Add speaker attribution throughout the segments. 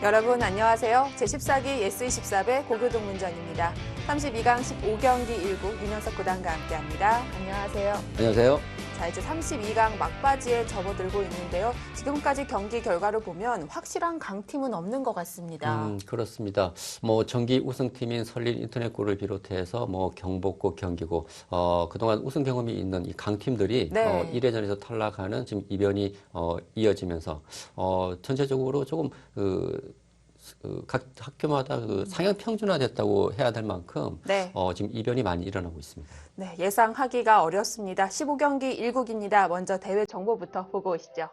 Speaker 1: 여러분 안녕하세요. 제14기 예스24배 고교동문전입니다. 32강 15경기 1구 윤현석 구단과 함께합니다. 안녕하세요.
Speaker 2: 안녕하세요.
Speaker 1: 자, 이제 32강 막바지에 접어들고 있는데요. 지금까지 경기 결과를 보면 확실한 강팀은 없는 것 같습니다.
Speaker 2: 그렇습니다. 정기 우승팀인 설린 인터넷골을 비롯해서 경복고, 경기고, 그동안 우승 경험이 있는 이 강팀들이
Speaker 1: 네.
Speaker 2: 1회전에서 탈락하는 지금 이변이 이어지면서 전체적으로 조금 각 학교마다 상향 평준화됐다고 해야 될 만큼
Speaker 1: 네.
Speaker 2: 지금 이변이 많이 일어나고 있습니다.
Speaker 1: 네, 예상하기가 어렵습니다. 15경기 1국입니다. 먼저 대회 정보부터 보고 오시죠.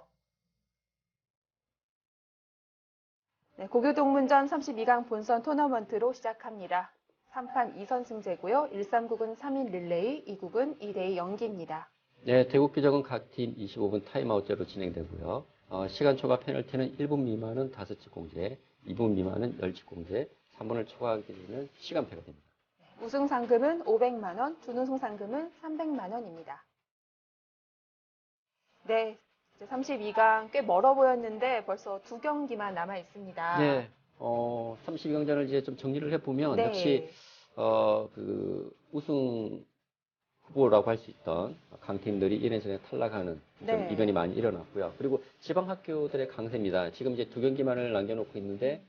Speaker 1: 네, 고교동문전 32강 본선 토너먼트로 시작합니다. 3판 2선승제고요. 1, 3국은 3인 릴레이, 2국은 2대2 연기입니다.
Speaker 2: 네, 대국 규정은 각 팀 25분 타임아웃제로 진행되고요. 시간 초과 페널티는 1분 미만은 5집 공제, 2분 미만은 10집 공제, 3분을 초과하게 되면 시간패가 됩니다.
Speaker 1: 우승 상금은 500만 원, 준우승 상금은 300만 원입니다. 네, 이제 32강 꽤 멀어 보였는데 벌써 2경기만 남아 있습니다.
Speaker 2: 네, 32강전을 이제 좀 정리를 해보면
Speaker 1: 네.
Speaker 2: 역시 우승 후보라고 할 수 있던 강팀들이 1회전에 탈락하는 좀
Speaker 1: 네.
Speaker 2: 이변이 많이 일어났고요. 그리고 지방 학교들의 강세입니다. 지금 이제 2경기만을 남겨놓고 있는데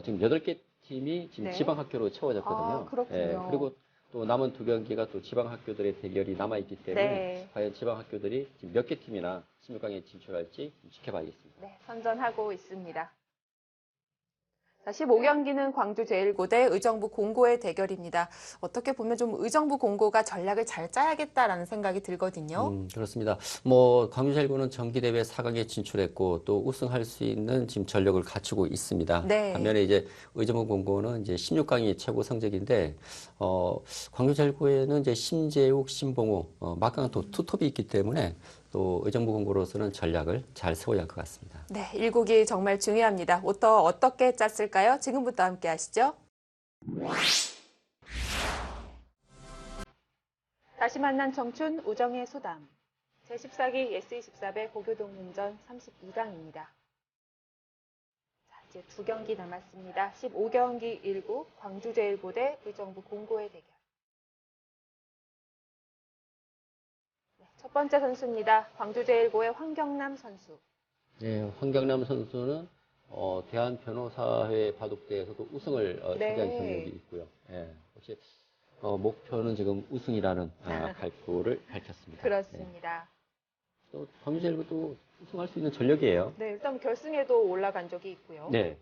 Speaker 2: 지금 8개 팀이 지금
Speaker 1: 네.
Speaker 2: 지방 학교로 채워졌거든요.
Speaker 1: 아, 그렇군요.
Speaker 2: 그리고 또 남은 2경기가 또 지방 학교들의 대결이 남아있기 때문에
Speaker 1: 네.
Speaker 2: 과연 지방 학교들이 지금 몇 개 팀이나 16강에 진출할지 좀 지켜봐야겠습니다.
Speaker 1: 네, 선전하고 있습니다. 자, 15경기는 광주 제1고대 의정부 공고의 대결입니다. 어떻게 보면 좀 의정부 공고가 전략을 잘 짜야겠다라는 생각이 들거든요.
Speaker 2: 그렇습니다. 광주 제1고는 정기대회 4강에 진출했고 또 우승할 수 있는 지금 전력을 갖추고 있습니다.
Speaker 1: 네.
Speaker 2: 반면에 이제 의정부 공고는 이제 16강이 최고 성적인데 광주 제1고에는 이제 심재욱, 신봉우, 막강한 또 투톱이 있기 때문에 또 의정부 공고로서는 전략을 잘 세워야 할 것 같습니다.
Speaker 1: 네, 1국이 정말 중요합니다. 어떻게 짰을까요? 지금부터 함께 하시죠. 다시 만난 청춘 우정의 소담. 제14기 예스24배 고교동문전 32강입니다. 자, 이제 2경기 남았습니다. 15경기 1국 광주 제1고대 의정부 공고의 대결. 첫 번째 선수입니다. 광주 제1고의 황경남 선수.
Speaker 2: 네, 황경남 선수는 대한변호사회 바둑대에서도 우승을 차지한 경력이 있고요. 역시 목표는 지금 우승이라는 발표를 밝혔습니다.
Speaker 1: 그렇습니다.
Speaker 2: 또 광주 제1고도 우승할 수 있는 전력이에요.
Speaker 1: 네, 일단 결승에도 올라간 적이 있고요.
Speaker 2: 네.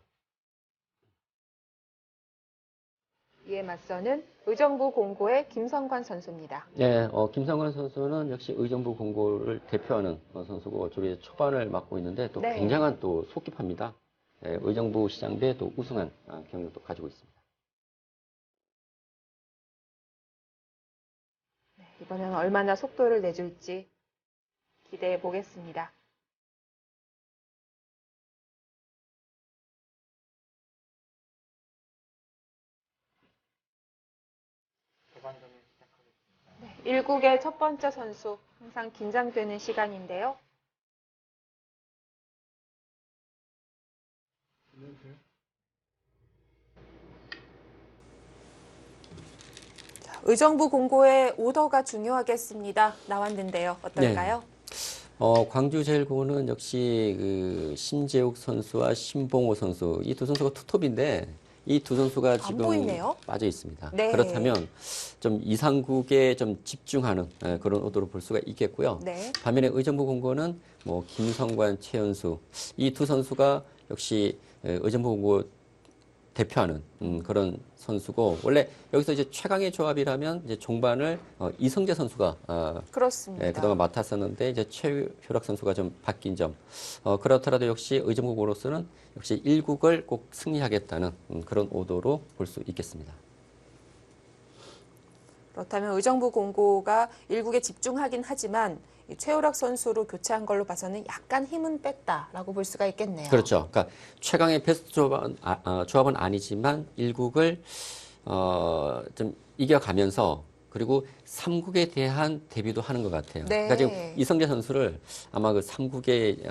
Speaker 1: 이에 맞서는 의정부 공고의 김성관 선수입니다.
Speaker 2: 네, 김성관 선수는 역시 의정부 공고를 대표하는 선수고 저기 초반을 맡고 있는데 또
Speaker 1: 네.
Speaker 2: 굉장한 또 속기파입니다. 네, 의정부 시장대 또 우승한 경력도 가지고 있습니다.
Speaker 1: 네, 이번엔 얼마나 속도를 내줄지 기대해 보겠습니다. 네, 1국의 첫 번째 선수, 항상 긴장되는 시간인데요. 자, 의정부 공고의 오더가 중요하겠습니다. 나왔는데요. 어떨까요?
Speaker 2: 광주 제1고는 역시 심재욱 선수와 신봉호 선수 이 두 선수가 투톱인데 이 두 선수가 지금
Speaker 1: 보이네요.
Speaker 2: 빠져 있습니다.
Speaker 1: 네.
Speaker 2: 그렇다면 좀 이상국에 좀 집중하는 그런 오도로 볼 수가 있겠고요.
Speaker 1: 네.
Speaker 2: 반면에 의정부 공고는 김성관, 최연수 이 두 선수가 역시 의정부 공고 대표하는 그런 선수고 원래 여기서 이제 최강의 조합이라면 이제 종반을 이성재 선수가
Speaker 1: 그렇습니다.
Speaker 2: 그동안 맡았었는데 이제 최효락 선수가 좀 바뀐 점 그렇더라도 역시 의정부 공고로서는 역시 1국을 꼭 승리하겠다는 그런 오도로 볼 수 있겠습니다.
Speaker 1: 그렇다면 의정부 공고가 1국에 집중하긴 하지만 최우락 선수로 교체한 걸로 봐서는 약간 힘은 뺐다라고 볼 수가 있겠네요.
Speaker 2: 그렇죠. 그러니까 최강의 베스트 조합은 아니지만 1국을 좀 이겨가면서 그리고 3국에 대한 대비도 하는 것 같아요.
Speaker 1: 네.
Speaker 2: 그러니까 지금 이성재 선수를 아마 그 3국에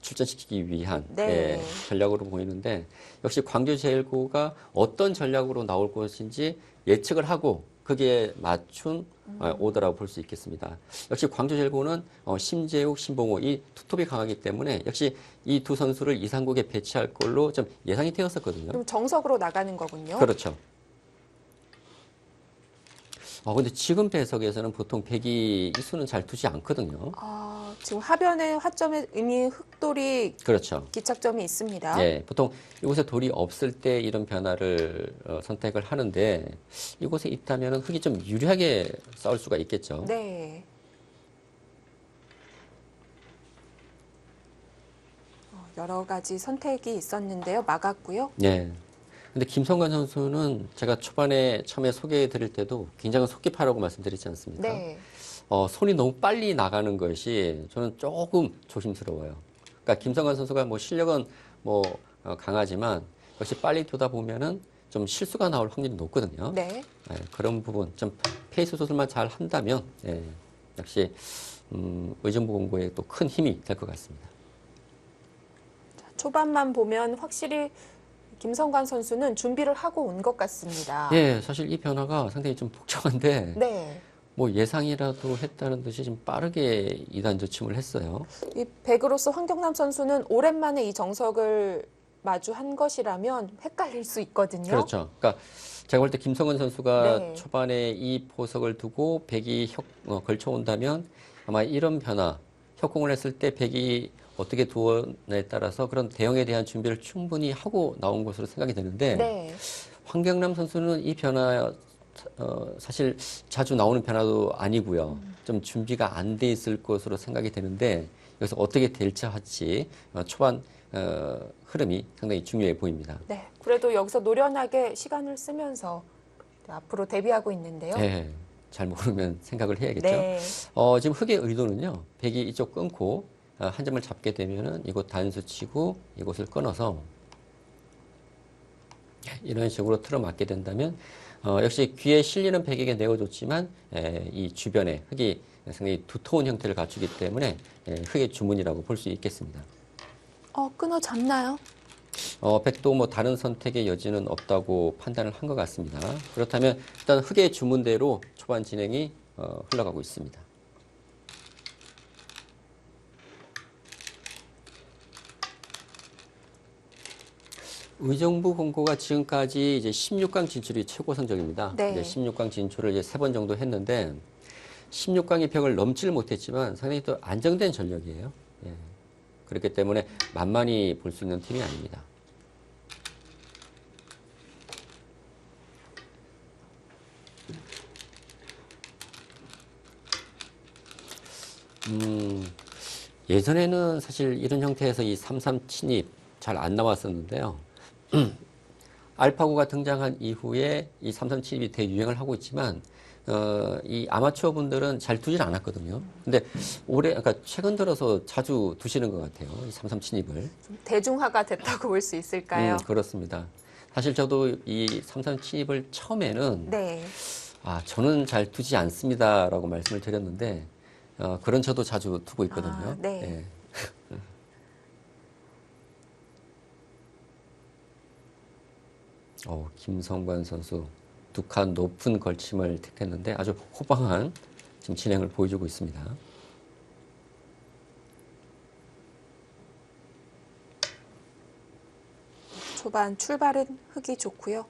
Speaker 2: 출전시키기 위한
Speaker 1: 네.
Speaker 2: 전략으로 보이는데 역시 광주제일고가 어떤 전략으로 나올 것인지 예측을 하고 거기에 맞춘 오더라고 볼 수 있겠습니다. 역시 광주제일고는 심재욱, 신봉호 이 투톱이 강하기 때문에 역시 이 두 선수를 이상국에 배치할 걸로 좀 예상이 되었었거든요.
Speaker 1: 좀 정석으로 나가는 거군요.
Speaker 2: 그렇죠. 근데 지금 배석에서는 보통 백이 이 수는 잘 두지 않거든요.
Speaker 1: 지금 하변의 화점에 이미 흑돌이
Speaker 2: 그렇죠.
Speaker 1: 기착점이 있습니다.
Speaker 2: 예, 보통 이곳에 돌이 없을 때 이런 변화를 선택을 하는데 이곳에 있다면 흑이 좀 유리하게 싸울 수가 있겠죠.
Speaker 1: 네. 여러 가지 선택이 있었는데요. 막았고요.
Speaker 2: 예. 근데 김성관 선수는 제가 초반에 처음에 소개해 드릴 때도 굉장히 속기파라고 말씀드리지 않습니까?
Speaker 1: 네.
Speaker 2: 손이 너무 빨리 나가는 것이 저는 조금 조심스러워요. 그러니까 김성관 선수가 뭐 실력은 뭐 강하지만 역시 빨리 두다 보면은 좀 실수가 나올 확률이 높거든요.
Speaker 1: 네.
Speaker 2: 그런 부분 좀 페이스 조절만 잘 한다면 역시 의정부 공고에 또 큰 힘이 될 것 같습니다.
Speaker 1: 초반만 보면 확실히 김성관 선수는 준비를 하고 온 것 같습니다.
Speaker 2: 예, 사실 이 변화가 상당히 좀 복잡한데
Speaker 1: 네.
Speaker 2: 뭐 예상이라도 했다는 듯이 좀 빠르게 2단 조침을 했어요.
Speaker 1: 이 백으로서 황경남 선수는 오랜만에 이 정석을 마주한 것이라면 헷갈릴 수 있거든요.
Speaker 2: 그렇죠. 그러니까 제가 볼 때 김성원 선수가
Speaker 1: 네.
Speaker 2: 초반에 이 포석을 두고 백이 걸쳐온다면 아마 이런 변화, 협공을 했을 때 백이 어떻게 두어에 따라서 그런 대응에 대한 준비를 충분히 하고 나온 것으로 생각이 되는데
Speaker 1: 네.
Speaker 2: 황경남 선수는 이 변화 사실 자주 나오는 변화도 아니고요. 좀 준비가 안 돼 있을 것으로 생각이 되는데 여기서 어떻게 대처할지 초반 흐름이 상당히 중요해 보입니다.
Speaker 1: 네. 그래도 여기서 노련하게 시간을 쓰면서 앞으로 대비하고 있는데요.
Speaker 2: 네, 잘 모르면 생각을 해야겠죠.
Speaker 1: 네.
Speaker 2: 지금 흑의 의도는요. 백이 이쪽 끊고 한 점을 잡게 되면은 이곳 단수 치고 이곳을 끊어서 이런 식으로 틀어맞게 된다면 역시 귀에 실리는 백에게 내어줬지만 이 주변에 흑이 상당히 두터운 형태를 갖추기 때문에 흑의 주문이라고 볼 수 있겠습니다.
Speaker 1: 끊어 잡나요?
Speaker 2: 백도 뭐 다른 선택의 여지는 없다고 판단을 한 것 같습니다. 그렇다면 일단 흑의 주문대로 초반 진행이 흘러가고 있습니다. 의정부 공고가 지금까지 이제 16강 진출이 최고 성적입니다.
Speaker 1: 네.
Speaker 2: 이제 16강 진출을 이제 3번 정도 했는데 16강의 벽을 넘지를 못했지만 상당히 또 안정된 전력이에요. 예. 그렇기 때문에 만만히 볼 수 있는 팀이 아닙니다. 예전에는 사실 이런 형태에서 이 3-3 침입 잘 안 나왔었는데요. 알파고가 등장한 이후에 이 3-3 침입이 대유행을 하고 있지만 이 아마추어 분들은 잘 두질 않았거든요. 근데 그러니까 최근 들어서 자주 두시는 것 같아요. 이 3-3 침입을.
Speaker 1: 좀 대중화가 됐다고 볼 수 있을까요?
Speaker 2: 그렇습니다. 사실 저도 이 3-3 침입을 처음에는
Speaker 1: 네.
Speaker 2: 저는 잘 두지 않습니다라고 말씀을 드렸는데 그런 저도 자주 두고 있거든요.
Speaker 1: 네.
Speaker 2: 예. 김성관 선수 두 칸 높은 걸침을 택했는데 아주 호방한 지금 진행을 보여주고 있습니다.
Speaker 1: 초반 출발은 흑이 좋고요.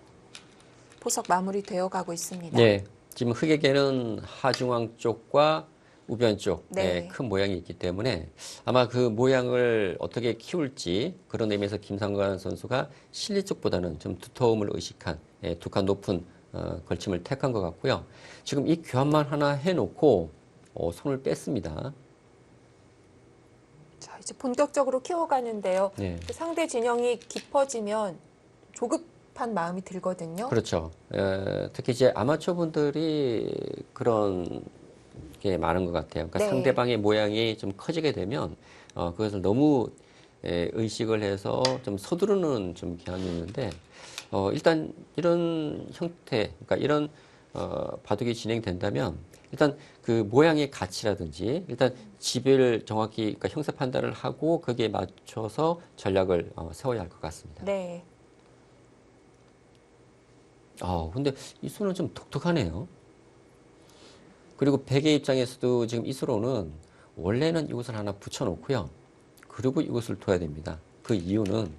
Speaker 1: 포석 마무리되어 가고 있습니다.
Speaker 2: 네, 지금 흑에게는 하중왕 쪽과 우변 쪽에
Speaker 1: 네.
Speaker 2: 큰 모양이 있기 때문에 아마 그 모양을 어떻게 키울지 그런 의미에서 김성관 선수가 실리 쪽보다는 좀 두터움을 의식한 두 칸 높은 걸침을 택한 것 같고요. 지금 이 교환만 하나 해놓고 손을 뺐습니다.
Speaker 1: 자, 이제 본격적으로 키워가는데요.
Speaker 2: 네.
Speaker 1: 상대 진영이 깊어지면 조급한 마음이 들거든요.
Speaker 2: 그렇죠. 특히 이제 아마추어 분들이 그런 게 많은 것 같아요. 그러니까
Speaker 1: 네.
Speaker 2: 상대방의 모양이 좀 커지게 되면 그것을 너무 의식을 해서 좀 서두르는 좀 경향이 있는데 일단 이런 형태, 그러니까 이런 바둑이 진행된다면 일단 그 모양의 가치라든지 일단 지배를 정확히 그러니까 형사 판단을 하고 거기에 맞춰서 전략을 세워야 할 것 같습니다.
Speaker 1: 네.
Speaker 2: 근데 이 수는 좀 독특하네요. 그리고 백의 입장에서도 지금 이 수로는 원래는 이곳을 하나 붙여놓고요. 그리고 이곳을 둬야 됩니다. 그 이유는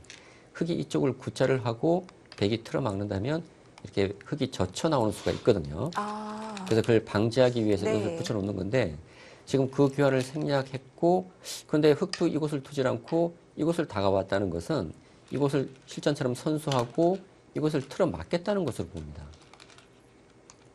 Speaker 2: 흙이 이쪽을 구자를 하고 백이 틀어막는다면 이렇게 흙이 젖혀 나오는 수가 있거든요.
Speaker 1: 아,
Speaker 2: 그래서 그걸 방지하기 위해서
Speaker 1: 네.
Speaker 2: 이것을 붙여놓는 건데 지금 그 규환을 생략했고 그런데 흙도 이곳을 두질 않고 이곳을 다가왔다는 것은 이곳을 실전처럼 선수하고 이곳을 틀어 막겠다는 것으로 봅니다.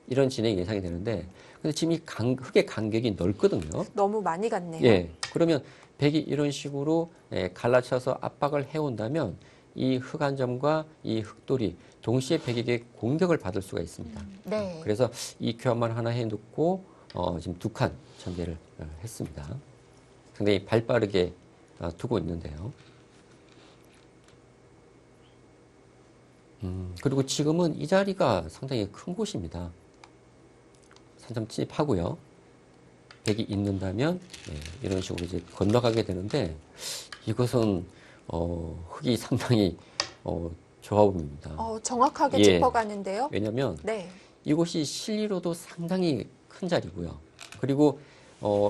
Speaker 2: 이런 진행이 예상이 되는데 근데 지금 이 흙의 간격이 넓거든요.
Speaker 1: 너무 많이 갔네요.
Speaker 2: 예. 그러면 백이 이런 식으로 갈라쳐서 압박을 해온다면 이 흙 한 점과 이 흙돌이 동시에 백에게 공격을 받을 수가 있습니다.
Speaker 1: 네.
Speaker 2: 그래서 이 교환만 하나 해놓고 지금 2칸 전개를 했습니다. 상당히 발빠르게 두고 있는데요. 그리고 지금은 이 자리가 상당히 큰 곳입니다. 3점 침입하고요. 백이 있는다면 이런 식으로 이제 건너가게 되는데 이것은 흙이 상당히 좋아 보입니다.
Speaker 1: 정확하게
Speaker 2: 예.
Speaker 1: 짚어가는데요.
Speaker 2: 왜냐하면
Speaker 1: 네.
Speaker 2: 이곳이 실리로도 상당히 큰 자리고요. 그리고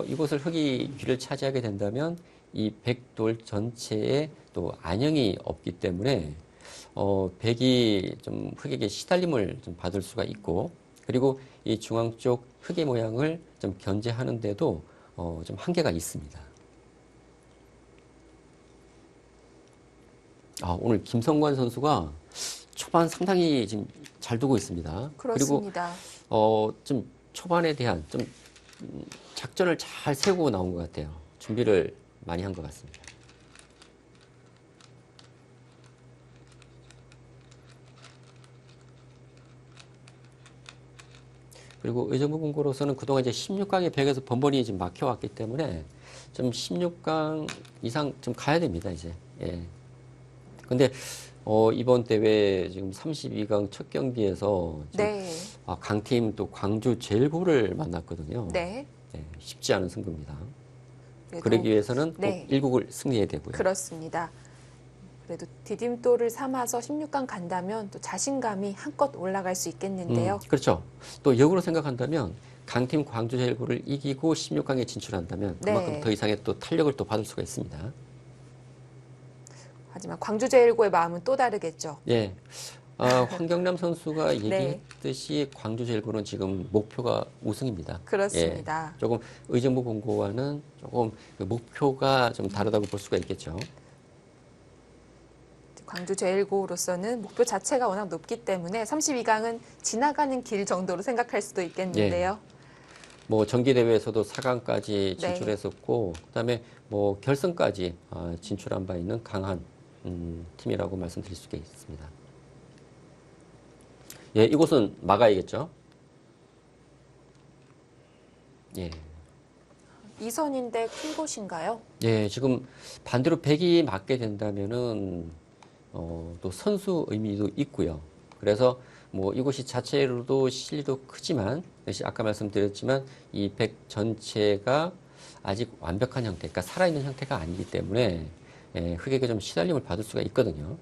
Speaker 2: 이곳을 흙이 귀를 차지하게 된다면 이 백돌 전체에 또 안형이 없기 때문에 백이 좀 흙에게 시달림을 좀 받을 수가 있고 그리고 이 중앙 쪽 흙의 모양을 좀 견제하는데도 좀 한계가 있습니다. 오늘 김성관 선수가 초반 상당히 지금 잘 두고 있습니다.
Speaker 1: 그렇습니다.
Speaker 2: 그리고 좀 초반에 대한 좀 작전을 잘 세우고 나온 것 같아요. 준비를 많이 한 것 같습니다. 그리고 의정부 공고로서는 그동안 이제 16강의 벽에서 번번이 지금 막혀왔기 때문에 좀 16강 이상 좀 가야 됩니다, 이제. 예. 근데, 이번 대회 지금 32강 첫 경기에서
Speaker 1: 네.
Speaker 2: 강팀 또 광주 제일고를 만났거든요.
Speaker 1: 네.
Speaker 2: 예, 쉽지 않은 승부입니다.
Speaker 1: 그래도
Speaker 2: 그러기 위해서는
Speaker 1: 네.
Speaker 2: 꼭 1국을 승리해야 되고요.
Speaker 1: 그렇습니다. 그래도 디딤돌을 삼아서 16강 간다면 또 자신감이 한껏 올라갈 수 있겠는데요.
Speaker 2: 그렇죠. 또 역으로 생각한다면 강팀 광주 제일고를 이기고 16강에 진출한다면 그만큼
Speaker 1: 네.
Speaker 2: 더 이상의 또 탄력을 또 받을 수가 있습니다.
Speaker 1: 하지만 광주 제일고의 마음은 또 다르겠죠.
Speaker 2: 예. 황경남 선수가
Speaker 1: 네.
Speaker 2: 얘기했듯이 광주 제일고는 지금 목표가 우승입니다.
Speaker 1: 그렇습니다.
Speaker 2: 예. 조금 의정부 공고와는 조금 그 목표가 좀 다르다고 볼 수가 있겠죠.
Speaker 1: 광주 제일고로서는 목표 자체가 워낙 높기 때문에 32강은 지나가는 길 정도로 생각할 수도 있겠는데요.
Speaker 2: 뭐 정기 대회에서도 4강까지
Speaker 1: 네.
Speaker 2: 진출했었고 그다음에 뭐 결승까지 진출한 바 있는 강한 팀이라고 말씀드릴 수 있습니다. 예, 이곳은 막아야겠죠. 예.
Speaker 1: 2선인데 큰 곳인가요?
Speaker 2: 예, 지금 반대로 백이 맞게 된다면은 또 선수 의미도 있고요. 그래서 뭐 이곳이 자체로도 실리도 크지만 역시 아까 말씀드렸지만 이 백 전체가 아직 완벽한 형태, 그러니까 살아있는 형태가 아니기 때문에 흙에게 좀 시달림을 받을 수가 있거든요.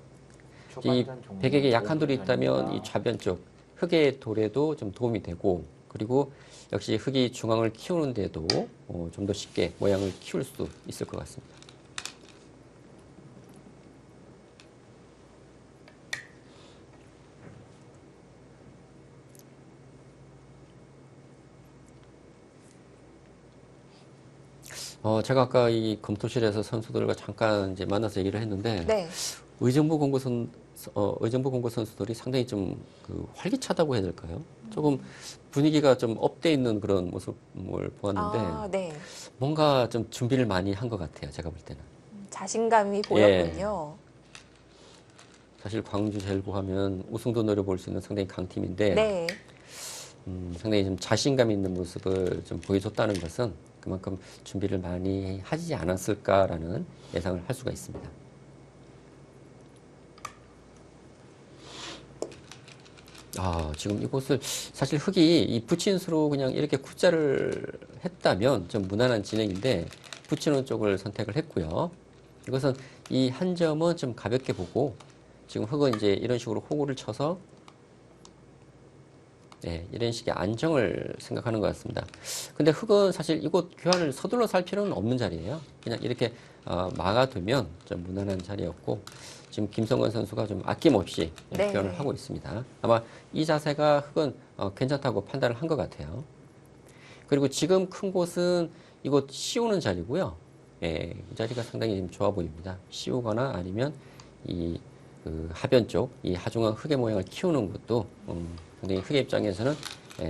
Speaker 2: 이 백에게 약한 돌이 있다면 이 좌변 쪽 흙의 돌에도 좀 도움이 되고 그리고 역시 흙이 중앙을 키우는데도 좀 더 쉽게 모양을 키울 수도 있을 것 같습니다. 제가 아까 이 검토실에서 선수들과 잠깐 이제 만나서 얘기를 했는데
Speaker 1: 네.
Speaker 2: 의정부 공고 선수들이 상당히 좀 그 활기차다고 해야 될까요? 조금 분위기가 좀 업돼 있는 그런 모습을 보았는데
Speaker 1: 네.
Speaker 2: 뭔가 좀 준비를 많이 한 것 같아요. 제가 볼 때는.
Speaker 1: 자신감이 보였군요.
Speaker 2: 사실 광주 제일고 하면 우승도 노려볼 수 있는 상당히 강팀인데
Speaker 1: 네.
Speaker 2: 상당히 좀 자신감 있는 모습을 좀 보여줬다는 것은 그만큼 준비를 많이 하지 않았을까라는 예상을 할 수가 있습니다. 지금 이곳을 사실 흙이 이 붙인 수로 그냥 이렇게 Q자를 했다면 좀 무난한 진행인데 붙이는 쪽을 선택을 했고요. 이것은 이 한 점은 좀 가볍게 보고 지금 흙은 이제 이런 식으로 호구를 쳐서 네, 이런 식의 안정을 생각하는 것 같습니다. 근데 흙은 사실 이곳 교환을 서둘러 살 필요는 없는 자리예요. 그냥 이렇게 막아두면 좀 무난한 자리였고 지금 김성건 선수가 좀 아낌없이
Speaker 1: 네.
Speaker 2: 교환을 하고 있습니다. 아마 이 자세가 흙은 괜찮다고 판단을 한 것 같아요. 그리고 지금 큰 곳은 이곳 씌우는 자리고요. 예, 이 자리가 상당히 좀 좋아 보입니다. 씌우거나 아니면 그 하변 쪽, 이 하중앙 흙의 모양을 키우는 것도 상당히 흙의 입장에서는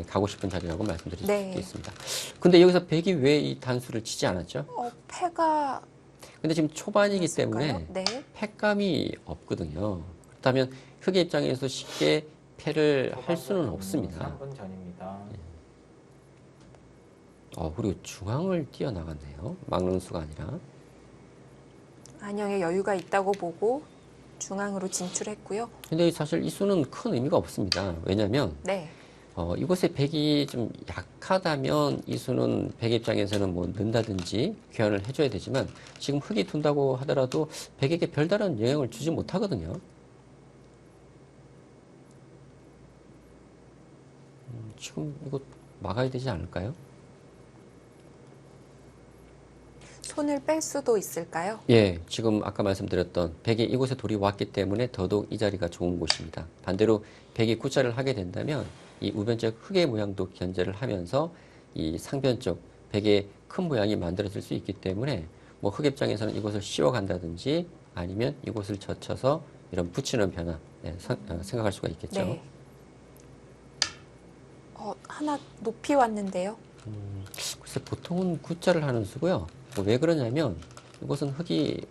Speaker 2: 가고 싶은 자리라고 말씀드릴
Speaker 1: 네.
Speaker 2: 수 있습니다. 근데 여기서 백이 왜 이 단수를 치지 않았죠?
Speaker 1: 패가
Speaker 2: 근데 지금 초반이기
Speaker 1: 있을까요?
Speaker 2: 때문에
Speaker 1: 네.
Speaker 2: 패감이 없거든요. 그렇다면 흙의 입장에서 쉽게 패를 할 수는 없습니다.
Speaker 3: 3분 전입니다.
Speaker 2: 그리고 중앙을 뛰어나갔네요. 막는 수가 아니라.
Speaker 1: 안영에 여유가 있다고 보고 중앙으로 진출했고요.
Speaker 2: 근데 사실 이 수는 큰 의미가 없습니다. 왜냐하면
Speaker 1: 네.
Speaker 2: 이곳에 백이 좀 약하다면 이 수는 백 입장에서는 뭐 넣는다든지 교환을 해줘야 되지만 지금 흙이 둔다고 하더라도 백에게 별다른 영향을 주지 못하거든요. 지금 이거 막아야 되지 않을까요?
Speaker 1: 손을 뺄 수도 있을까요?
Speaker 2: 예, 지금 아까 말씀드렸던 백이 이곳에 돌이 왔기 때문에 더더욱 이 자리가 좋은 곳입니다. 반대로 백이 구자를 하게 된다면 이 우변적 흙의 모양도 견제를 하면서 이 상변 쪽 백의 큰 모양이 만들어질 수 있기 때문에 뭐 흙 입장에서는 이곳을 씌워간다든지 아니면 이곳을 젖혀서 이런 붙이는 변화 생각할 수가 있겠죠.
Speaker 1: 네. 하나 높이 왔는데요.
Speaker 2: 글쎄 보통은 구자를 하는 수고요. 왜 그러냐면 이곳은 흙이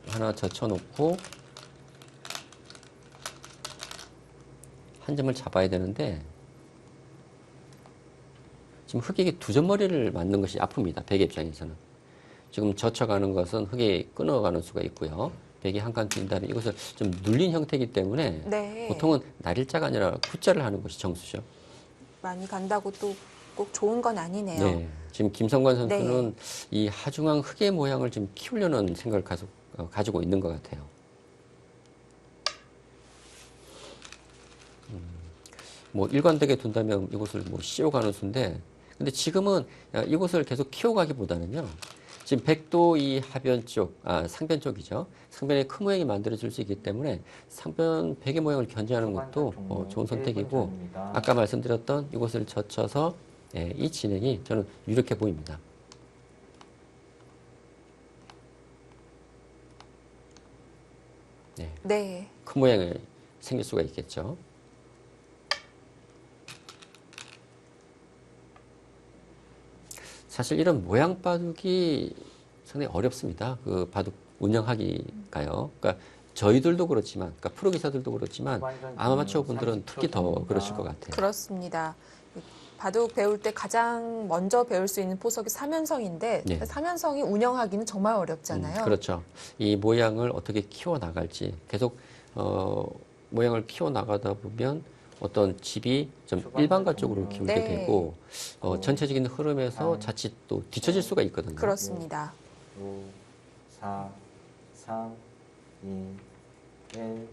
Speaker 2: 하나 젖혀놓고 한 점을 잡아야 되는데 지금 흙에게 두 점머리를 맞는 것이 아픕니다. 백의 입장에서는. 지금 젖혀가는 것은 흙이 끊어가는 수가 있고요. 백이 한 칸 뛴 다음에 이것을 좀 눌린 형태이기 때문에
Speaker 1: 네.
Speaker 2: 보통은 날일자가 아니라 구자를 하는 것이 정수죠.
Speaker 1: 많이 간다고 또 꼭 좋은 건 아니네요.
Speaker 2: 네. 지금 김성관 선수는 이 하중앙 흙의 모양을 좀 키우려는 생각을 가지고 있는 것 같아요. 뭐 일관되게 둔다면 이곳을 뭐 씌워가는 수인데, 근데 지금은 이곳을 계속 키워가기보다는요. 지금 백도 이 하변 쪽, 상변 쪽이죠. 상변에 큰 모양이 만들어질 수 있기 때문에 상변 백의 모양을 견제하는 것도 좋은 선택이고, 아까 말씀드렸던 이곳을 젖혀서 이 진행이 저는 유력해 보입니다.
Speaker 1: 네.
Speaker 2: 큰 모양이 생길 수가 있겠죠. 사실 이런 모양 바둑이 상당히 어렵습니다. 그 바둑 운영하기가요. 그러니까 저희들도 그렇지만, 그러니까 프로 기사들도 그렇지만 아마추어 분들은 특히 더 그러실 것 같아요.
Speaker 1: 그렇습니다. 바둑 배울 때 가장 먼저 배울 수 있는 포석이 삼연성인데
Speaker 2: 네.
Speaker 1: 삼연성이 운영하기는 정말 어렵잖아요.
Speaker 2: 그렇죠. 이 모양을 어떻게 키워 나갈지 계속 모양을 키워 나가다 보면 어떤 집이 좀 일반가 쪽으로 기울게
Speaker 1: 네.
Speaker 2: 되고 전체적인 흐름에서 자칫 또 뒤처질 수가 있거든요.
Speaker 1: 그렇습니다.
Speaker 3: 5, 4, 3, 2, 1.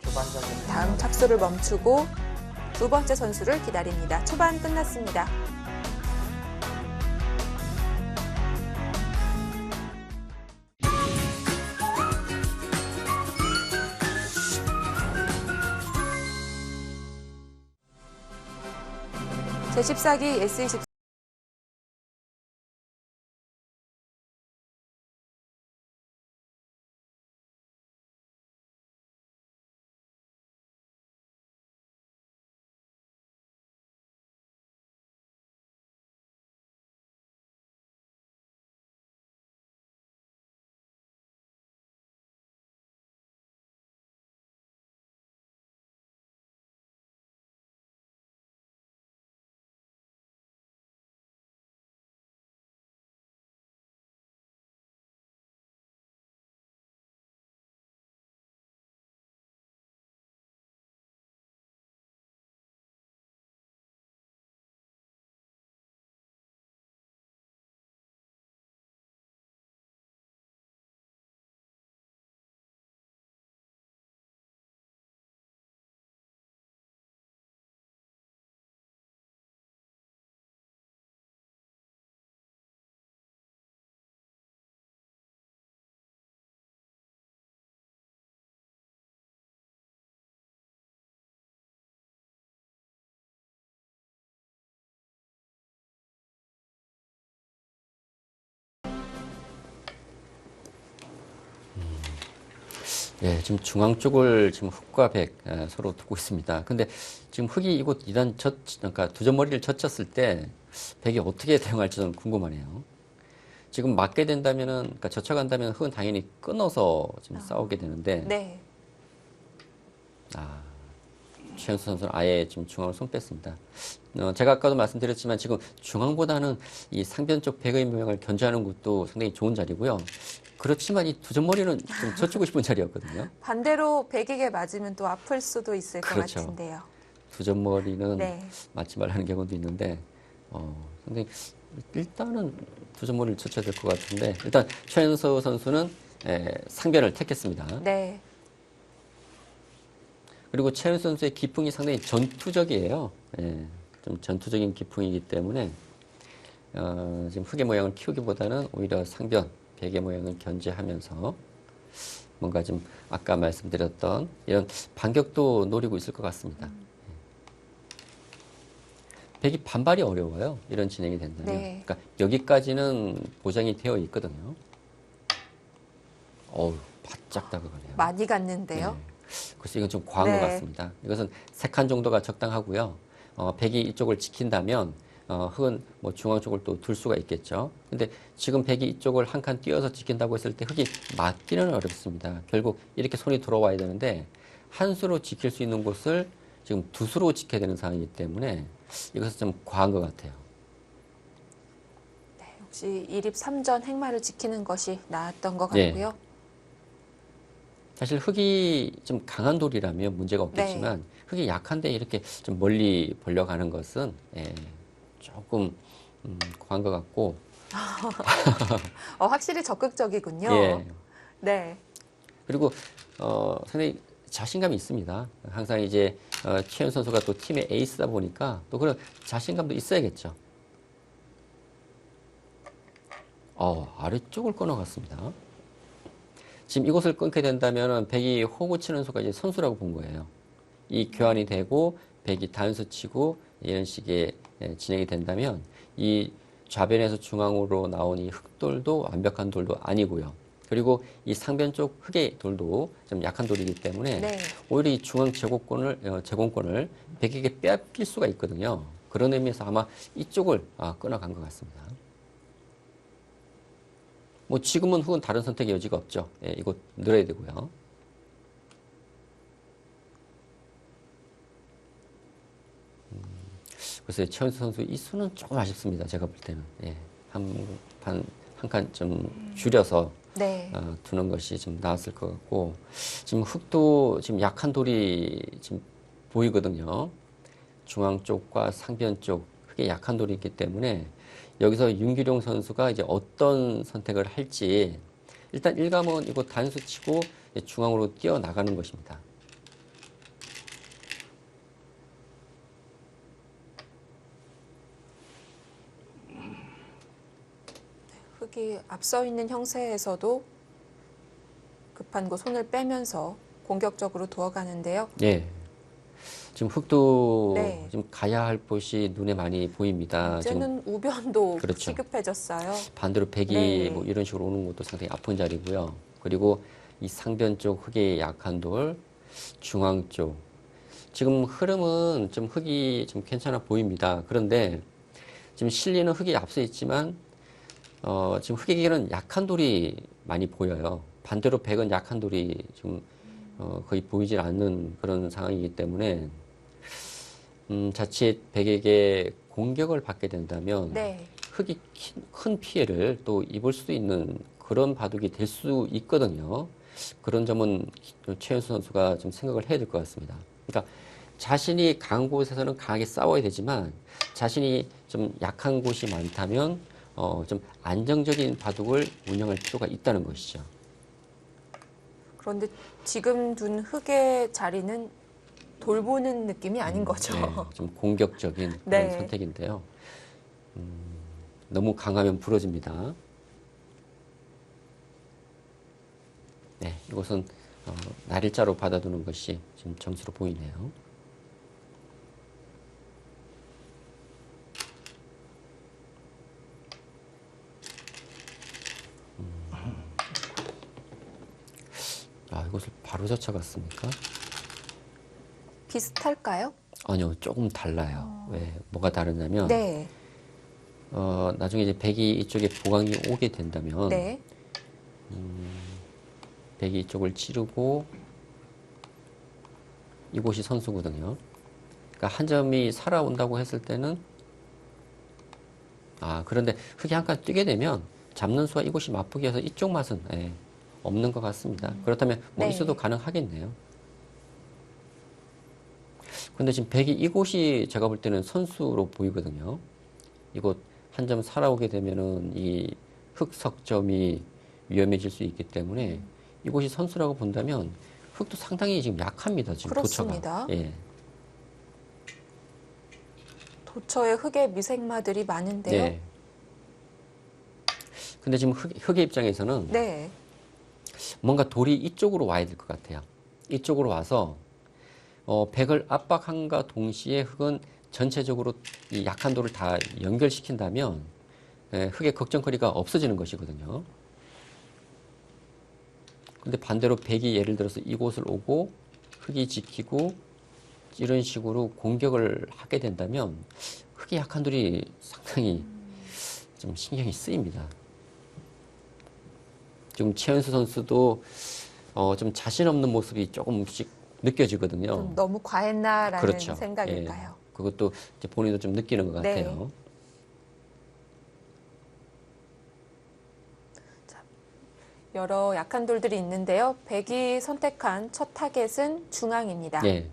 Speaker 3: 초반전.
Speaker 1: 다음 착수를 멈추고 두 번째 선수를 기다립니다. 초반 끝났습니다. 제14기 S24
Speaker 2: 예, 지금 중앙 쪽을 지금 흑과 백 서로 두고 있습니다. 근데 지금 흑이 이곳 이단 그러니까 두 점 머리를 젖혔을 때 백이 어떻게 대응할지 좀 궁금하네요. 지금 맞게 된다면은, 그러니까 젖혀간다면 흑은 당연히 끊어서 지금 싸우게 되는데,
Speaker 1: 네.
Speaker 2: 최현수 선수는 아예 지금 중앙을 손 뺐습니다. 제가 아까도 말씀드렸지만 지금 중앙보다는 이 상변 쪽 백의 모양을 견제하는 것도 상당히 좋은 자리고요. 그렇지만 이 두 점 머리는 좀 젖히고 싶은 자리였거든요.
Speaker 1: 반대로 백에게 맞으면 또 아플 수도 있을
Speaker 2: 그렇죠.
Speaker 1: 것 같은데요.
Speaker 2: 두 점 머리는
Speaker 1: 네.
Speaker 2: 맞지 말라는 경우도 있는데, 근데 일단은 두 점 머리를 젖혀야 될 것 같은데, 일단 최현수 선수는 상변을 택했습니다.
Speaker 1: 네.
Speaker 2: 그리고 최현수 선수의 기풍이 상당히 전투적이에요. 예, 좀 전투적인 기풍이기 때문에 지금 흑의 모양을 키우기보다는 오히려 상변, 백의 모양을 견제하면서 뭔가 좀 아까 말씀드렸던 이런 반격도 노리고 있을 것 같습니다. 백이 반발이 어려워요. 이런 진행이 된다면.
Speaker 1: 네.
Speaker 2: 그러니까 여기까지는 보장이 되어 있거든요. 어우, 바짝 다가가네요.
Speaker 1: 많이 갔는데요.
Speaker 2: 네. 그래서 이건 좀 과한
Speaker 1: 네.
Speaker 2: 것 같습니다. 이것은 3칸 정도가 적당하고요. 백이 이쪽을 지킨다면 흑은 뭐 중앙 쪽을 또 둘 수가 있겠죠. 근데 지금 백이 이쪽을 한 칸 띄어서 지킨다고 했을 때 흑이 막기는 어렵습니다. 결국 이렇게 손이 들어와야 되는데 한 수로 지킬 수 있는 곳을 지금 두 수로 지켜야 되는 상황이기 때문에 이것은 좀 과한 것 같아요.
Speaker 1: 네, 역시 1입 3전 행마를 지키는 것이 나았던 것
Speaker 2: 네.
Speaker 1: 같고요.
Speaker 2: 사실 흑이 좀 강한 돌이라면 문제가 없겠지만 흑이 약한데 이렇게 좀 멀리 벌려가는 것은 조금 과한 것 같고
Speaker 1: 확실히 적극적이군요.
Speaker 2: 예.
Speaker 1: 네.
Speaker 2: 그리고 상당히 자신감이 있습니다. 항상 이제 최현 선수가 또 팀의 에이스다 보니까 또 그런 자신감도 있어야겠죠. 아래쪽을 끊어갔습니다. 지금 이곳을 끊게 된다면 백이 호구 치는 수가 이제 선수라고 본 거예요. 이 교환이 되고 백이 단수 치고 이런 식의 진행이 된다면 이 좌변에서 중앙으로 나온 이 흑돌도 완벽한 돌도 아니고요. 그리고 이 상변 쪽 흑의 돌도 좀 약한 돌이기 때문에
Speaker 1: 네.
Speaker 2: 오히려 이 중앙 제공권을 백에게 빼앗길 수가 있거든요. 그런 의미에서 아마 이쪽을 끊어간 것 같습니다. 뭐 지금은 흑은 다른 선택의 여지가 없죠. 이곳 늘어야 되고요. 그래서 최은수 선수 이 수는 조금 아쉽습니다. 제가 볼 때는 한 칸 좀 줄여서
Speaker 1: 네.
Speaker 2: 두는 것이 좀 나았을 것 같고 지금 흑도 지금 약한 돌이 지금 보이거든요. 중앙 쪽과 상변 쪽 흑의 약한 돌이 있기 때문에 여기서 윤기룡 선수가 이제 어떤 선택을 할지 일단 일감은 이거 단수 치고 중앙으로 뛰어 나가는 것입니다.
Speaker 1: 흑이 앞서 있는 형세에서도 급한 곳 손을 빼면서 공격적으로 두어가는데요.
Speaker 2: 예. 지금 흑도
Speaker 1: 네.
Speaker 2: 지금 가야 할 곳이 눈에 많이 보입니다. 지금
Speaker 1: 이제는 우변도
Speaker 2: 그렇죠.
Speaker 1: 시급해졌어요.
Speaker 2: 반대로 백이
Speaker 1: 네.
Speaker 2: 뭐 이런 식으로 오는 것도 상당히 아픈 자리고요. 그리고 이 상변 쪽 흑의 약한 돌, 중앙 쪽. 지금 흐름은 좀 흑이 좀 괜찮아 보입니다. 그런데 지금 실리는 흑이 앞서 있지만 지금 흑에게는 약한 돌이 많이 보여요. 반대로 백은 약한 돌이 지금 거의 보이질 않는 그런 상황이기 때문에 자칫 백에게 공격을 받게 된다면
Speaker 1: 네.
Speaker 2: 흑이 큰 피해를 또 입을 수도 있는 그런 바둑이 될 수 있거든요. 그런 점은 최현수 선수가 좀 생각을 해야 될 것 같습니다. 그러니까 자신이 강한 곳에서는 강하게 싸워야 되지만 자신이 좀 약한 곳이 많다면 좀 안정적인 바둑을 운영할 필요가 있다는 것이죠.
Speaker 1: 그런데 지금 둔 흑의 자리는 돌보는 느낌이 아닌 거죠.
Speaker 2: 네, 좀 공격적인 그런
Speaker 1: 네.
Speaker 2: 선택인데요. 너무 강하면 부러집니다. 네, 이것은 날일자로 받아두는 것이 지금 점수로 보이네요. 이것을 바로 젖혀갔습니까?
Speaker 1: 비슷할까요?
Speaker 2: 아니요, 조금 달라요. 왜, 뭐가 다르냐면,
Speaker 1: 네.
Speaker 2: 나중에 이제 백이 이쪽에 보강이 오게 된다면,
Speaker 1: 네.
Speaker 2: 백이 이쪽을 찌르고, 이곳이 선수거든요. 그러니까 한 점이 살아온다고 했을 때는, 그런데 흙이 한 칸 뛰게 되면, 잡는 수와 이곳이 맞붙게 해서 이쪽 맛은, 없는 것 같습니다. 그렇다면, 뭐,
Speaker 1: 네.
Speaker 2: 있어도 가능하겠네요. 근데 지금 백이 이곳이 제가 볼 때는 선수로 보이거든요. 이곳 한 점 살아오게 되면은 이 흑석점이 위험해질 수 있기 때문에 이곳이 선수라고 본다면 흑도 상당히 지금 약합니다. 지금
Speaker 1: 그렇습니다.
Speaker 2: 도처가. 예.
Speaker 1: 도처에 흙의 미생마들이 많은데요.
Speaker 2: 네. 근데 지금 흑의 입장에서는
Speaker 1: 네.
Speaker 2: 뭔가 돌이 이쪽으로 와야 될 것 같아요. 이쪽으로 와서 백을 압박함과 동시에 흑은 전체적으로 이 약한 돌을 다 연결시킨다면 흑의 걱정거리가 없어지는 것이거든요. 근데 반대로 백이 예를 들어서 이곳을 오고 흑이 지키고 이런 식으로 공격을 하게 된다면 흑의 약한 돌이 상당히 좀 신경이 쓰입니다. 지금 최연수 선수도 좀 자신 없는 모습이 조금씩 느껴지거든요.
Speaker 1: 좀 너무 과했나라는
Speaker 2: 그렇죠.
Speaker 1: 생각일까요?
Speaker 2: 예. 그것도 이제 본인도 좀 느끼는 것
Speaker 1: 네.
Speaker 2: 같아요.
Speaker 1: 여러 약한 돌들이 있는데요. 백이 선택한 첫 타겟은 중앙입니다.
Speaker 2: 예.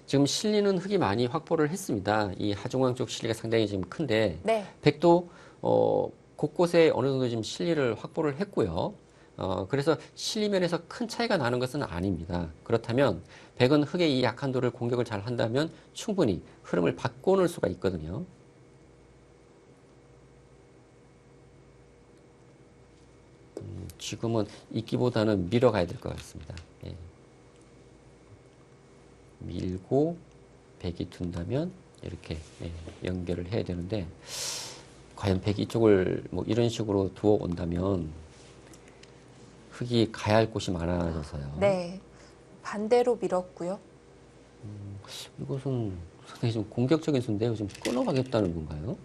Speaker 2: 지금 실리는 흙이 많이 확보를 했습니다. 이 하중앙 쪽 실리가 상당히 지금 큰데
Speaker 1: 네.
Speaker 2: 백도 곳곳에 어느 정도 지금 실리를 확보를 했고요. 그래서 실리면에서 큰 차이가 나는 것은 아닙니다. 그렇다면 백은 흙의 이 약한 돌을 공격을 잘 한다면 충분히 흐름을 바꿔놓을 수가 있거든요. 지금은 있기보다는 밀어가야 될 것 같습니다. 예. 밀고 백이 둔다면 이렇게 연결을 해야 되는데 과연 백이 이쪽을 뭐 이런 식으로 두어 온다면 흙이 가야 할 곳이 많아져서요.
Speaker 1: 네. 반대로 밀었고요.
Speaker 2: 이것은 상당히 좀 공격적인 수인데요. 좀 끊어가겠다는 건가요?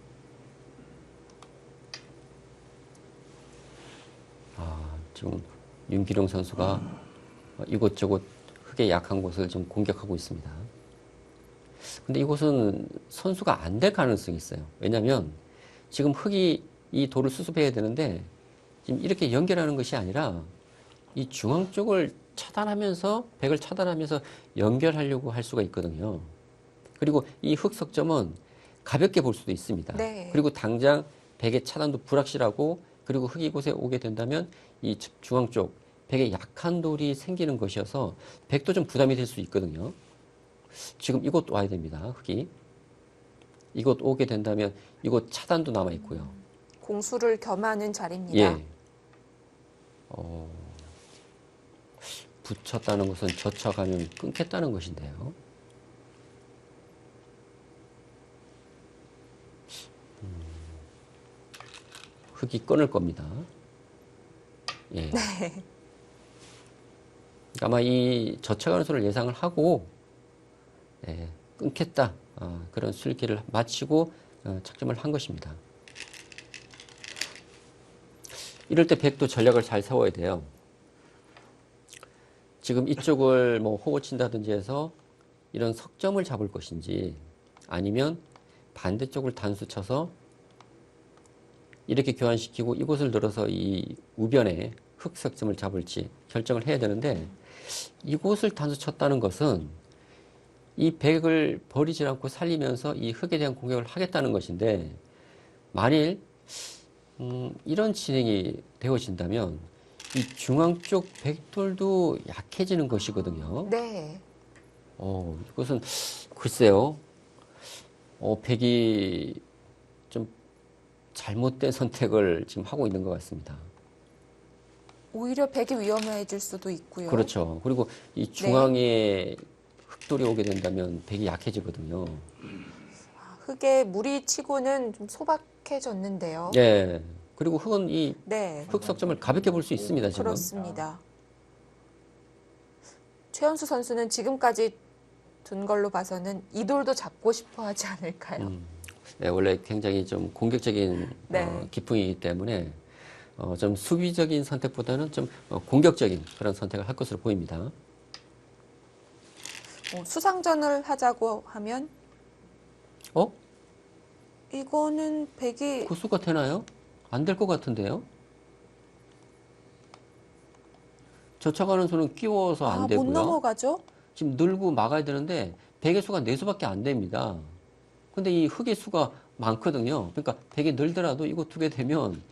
Speaker 2: 지금 윤기룡 선수가 이곳저곳 흙의 약한 곳을 좀 공격하고 있습니다. 근데 이곳은 선수가 안 될 가능성이 있어요. 왜냐하면 지금 흙이 이 돌을 수습해야 되는데 지금 이렇게 연결하는 것이 아니라 이 중앙 쪽을 차단하면서 백을 차단하면서 연결하려고 할 수가 있거든요. 그리고 이 흑석점은 가볍게 볼 수도 있습니다.
Speaker 1: 네.
Speaker 2: 그리고 당장 백의 차단도 불확실하고 그리고 흙이 곳에 오게 된다면 이 중앙 쪽 백에 약한 돌이 생기는 것이어서 백도 좀 부담이 될 수 있거든요. 지금 이곳 와야 됩니다. 흙이. 이곳 오게 된다면 이곳 차단도 남아 있고요.
Speaker 1: 공수를 겸하는 자리입니다.
Speaker 2: 예. 붙였다는 것은 젖혀가면 끊겠다는 것인데요. 흙이 끊을 겁니다. 예.
Speaker 1: 네.
Speaker 2: 아마 이 젖혀가는 수를 예상을 하고 끊겠다 그런 술기를 마치고 착점을 한 것입니다. 이럴 때 백도 전략을 잘 세워야 돼요. 지금 이쪽을 뭐 호구 친다든지 해서 이런 석점을 잡을 것인지 아니면 반대쪽을 단수 쳐서 이렇게 교환시키고 이곳을 늘어서 이 우변에 흑석점을 잡을지 결정을 해야 되는데 이곳을 단수 쳤다는 것은 이 백을 버리지 않고 살리면서 이 흑에 대한 공격을 하겠다는 것인데 만일 이런 진행이 되어진다면 이 중앙 쪽 백돌도 약해지는 것이거든요.
Speaker 1: 네.
Speaker 2: 이것은 글쎄요. 백이 좀 잘못된 선택을 지금 하고 있는 것 같습니다.
Speaker 1: 오히려 백이 위험해질 수도 있고요.
Speaker 2: 그렇죠. 그리고 이 중앙에 흑돌이 오게 된다면 백이 약해지거든요.
Speaker 1: 흙에 물이 치고는 좀 소박해졌는데요.
Speaker 2: 예. 그리고 흑은 이
Speaker 1: 네.
Speaker 2: 흑석점을 가볍게 볼 수 있습니다, 지금.
Speaker 1: 그렇습니다. 최연수 선수는 지금까지 둔 걸로 봐서는 이 돌도 잡고 싶어 하지 않을까요?
Speaker 2: 네, 원래 굉장히 좀 공격적인
Speaker 1: 네.
Speaker 2: 기풍이기 때문에 좀 수비적인 선택보다는 좀 공격적인 그런 선택을 할 것으로 보입니다.
Speaker 1: 수상전을 하자고 하면
Speaker 2: 어?
Speaker 1: 이거는 백이
Speaker 2: 구수가 되나요? 안 될 것 같은데요? 젖혀가는 수는 끼워서 안
Speaker 1: 못
Speaker 2: 되고요.
Speaker 1: 넘어가죠?
Speaker 2: 지금 늘고 막아야 되는데 백의 수가 4수밖에 안 됩니다. 근데 이 흑의 수가 많거든요. 그러니까 백이 늘더라도 이거 두게 되면